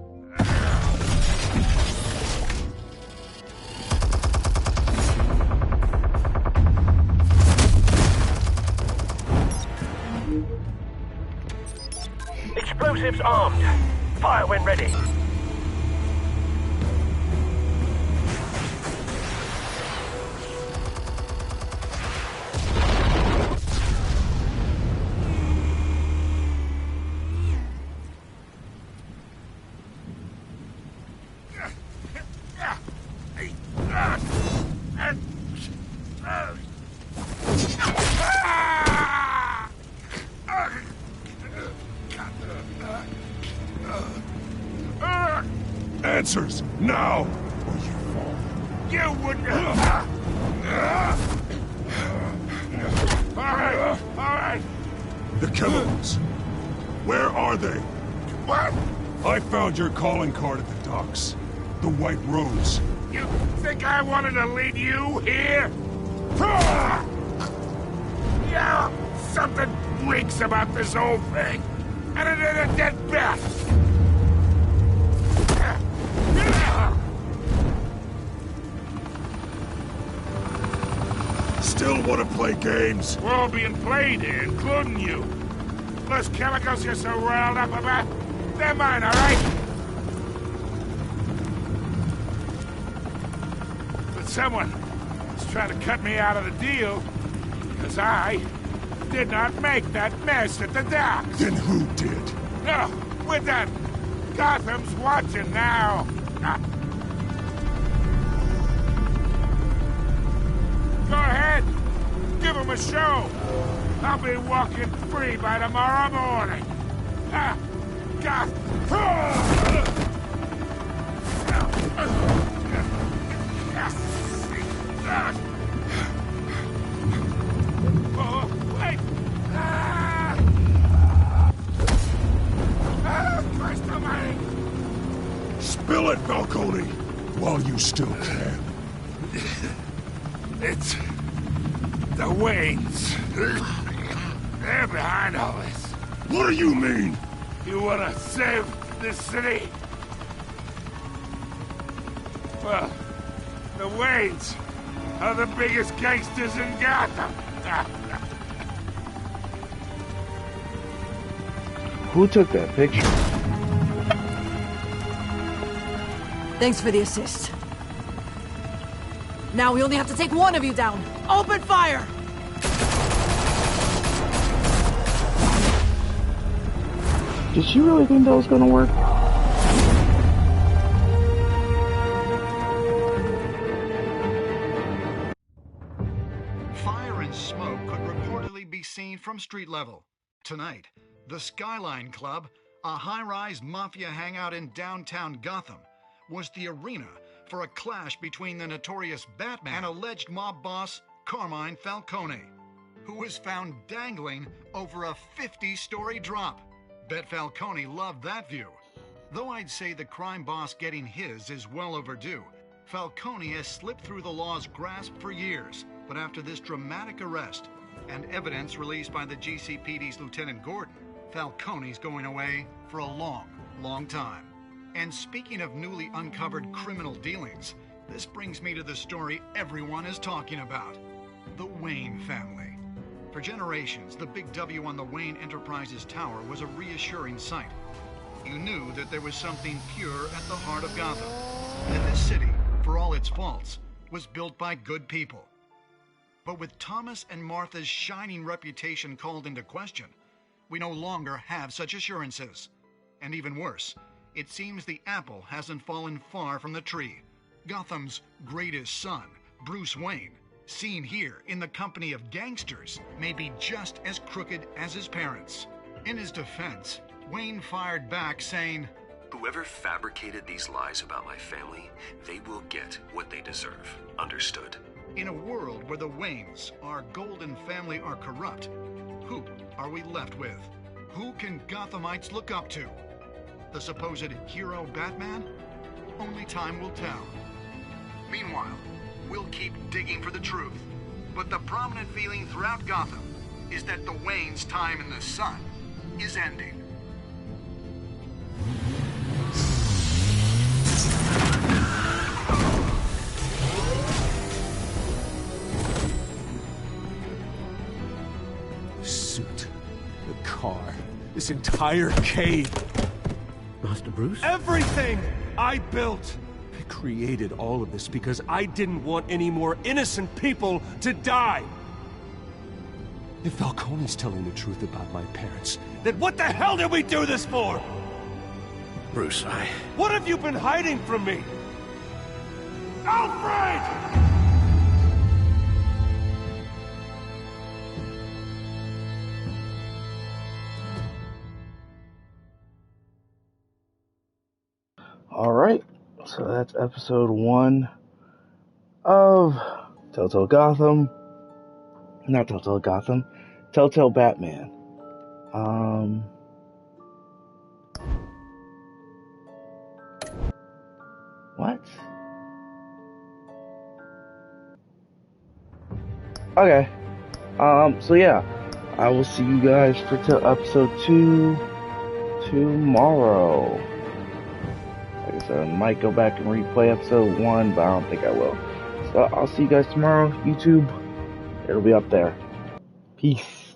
Explosives armed. Fire when ready. answers, now, or you fall. You wouldn't... All right. The chemicals. Where are they? What? I found your calling card at the docks. The White Rose. You think I wanted to lead you here? Yeah, something reeks about this whole thing. And it ain't a dead bat. Still want to play games? We're all being played here, including you. Those chemicals you're so riled up about, they're mine, all right? But someone is trying to cut me out of the deal, because I did not make that mess at the docks. Then who did? No, we're done. Gotham's watching now. Go ahead. Give him a show. I'll be walking free by tomorrow morning. God. Oh, wait. Christ almighty. Spill it, Falcone, while you still can. It's the Waynes. They're behind all this. What do you mean? You want to save this city? Well, the Waynes are the biggest gangsters in Gotham. Who took that picture? Thanks for the assist. Now we only have to take one of you down. Open fire! Did she really think that was gonna work? Fire and smoke could reportedly be seen from street level. Tonight, the Skyline Club, a high-rise mafia hangout in downtown Gotham, was the arena for a clash between the notorious Batman and alleged mob boss Carmine Falcone, who was found dangling over a 50-story drop. Bet Falcone loved that view. Though I'd say the crime boss getting his is well overdue, Falcone has slipped through the law's grasp for years. But after this dramatic arrest and evidence released by the GCPD's Lieutenant Gordon, Falcone's going away for a long, long time. And speaking of newly uncovered criminal dealings, this brings me to the story everyone is talking about. The Wayne family. For generations, the big W on the Wayne Enterprises Tower was a reassuring sight. You knew that there was something pure at the heart of Gotham. That this city, for all its faults, was built by good people. But with Thomas and Martha's shining reputation called into question, we no longer have such assurances. And even worse, it seems the apple hasn't fallen far from the tree. Gotham's greatest son, Bruce Wayne, seen here in the company of gangsters, may be just as crooked as his parents. In his defense, Wayne fired back saying, "Whoever fabricated these lies about my family, they will get what they deserve. Understood?" In a world where the Waynes, our golden family, are corrupt, who are we left with? Who can Gothamites look up to? The supposed hero Batman? Only time will tell. Meanwhile, we'll keep digging for the truth. But the prominent feeling throughout Gotham is that the Waynes' time in the sun is ending. Suit, the car, this entire cave. Master Bruce? Everything I built! I created all of this because I didn't want any more innocent people to die! If Falcone's telling the truth about my parents, then what the hell did we do this for? Bruce, What have you been hiding from me? Alfred! All right, So that's episode 1 of Telltale Gotham. Not Telltale Gotham. Telltale Batman. What? Okay. So yeah. I will see you guys for episode 2 tomorrow. Like I said, I might go back and replay episode 1, but I don't think I will. So I'll see you guys tomorrow. YouTube, it'll be up there. Peace.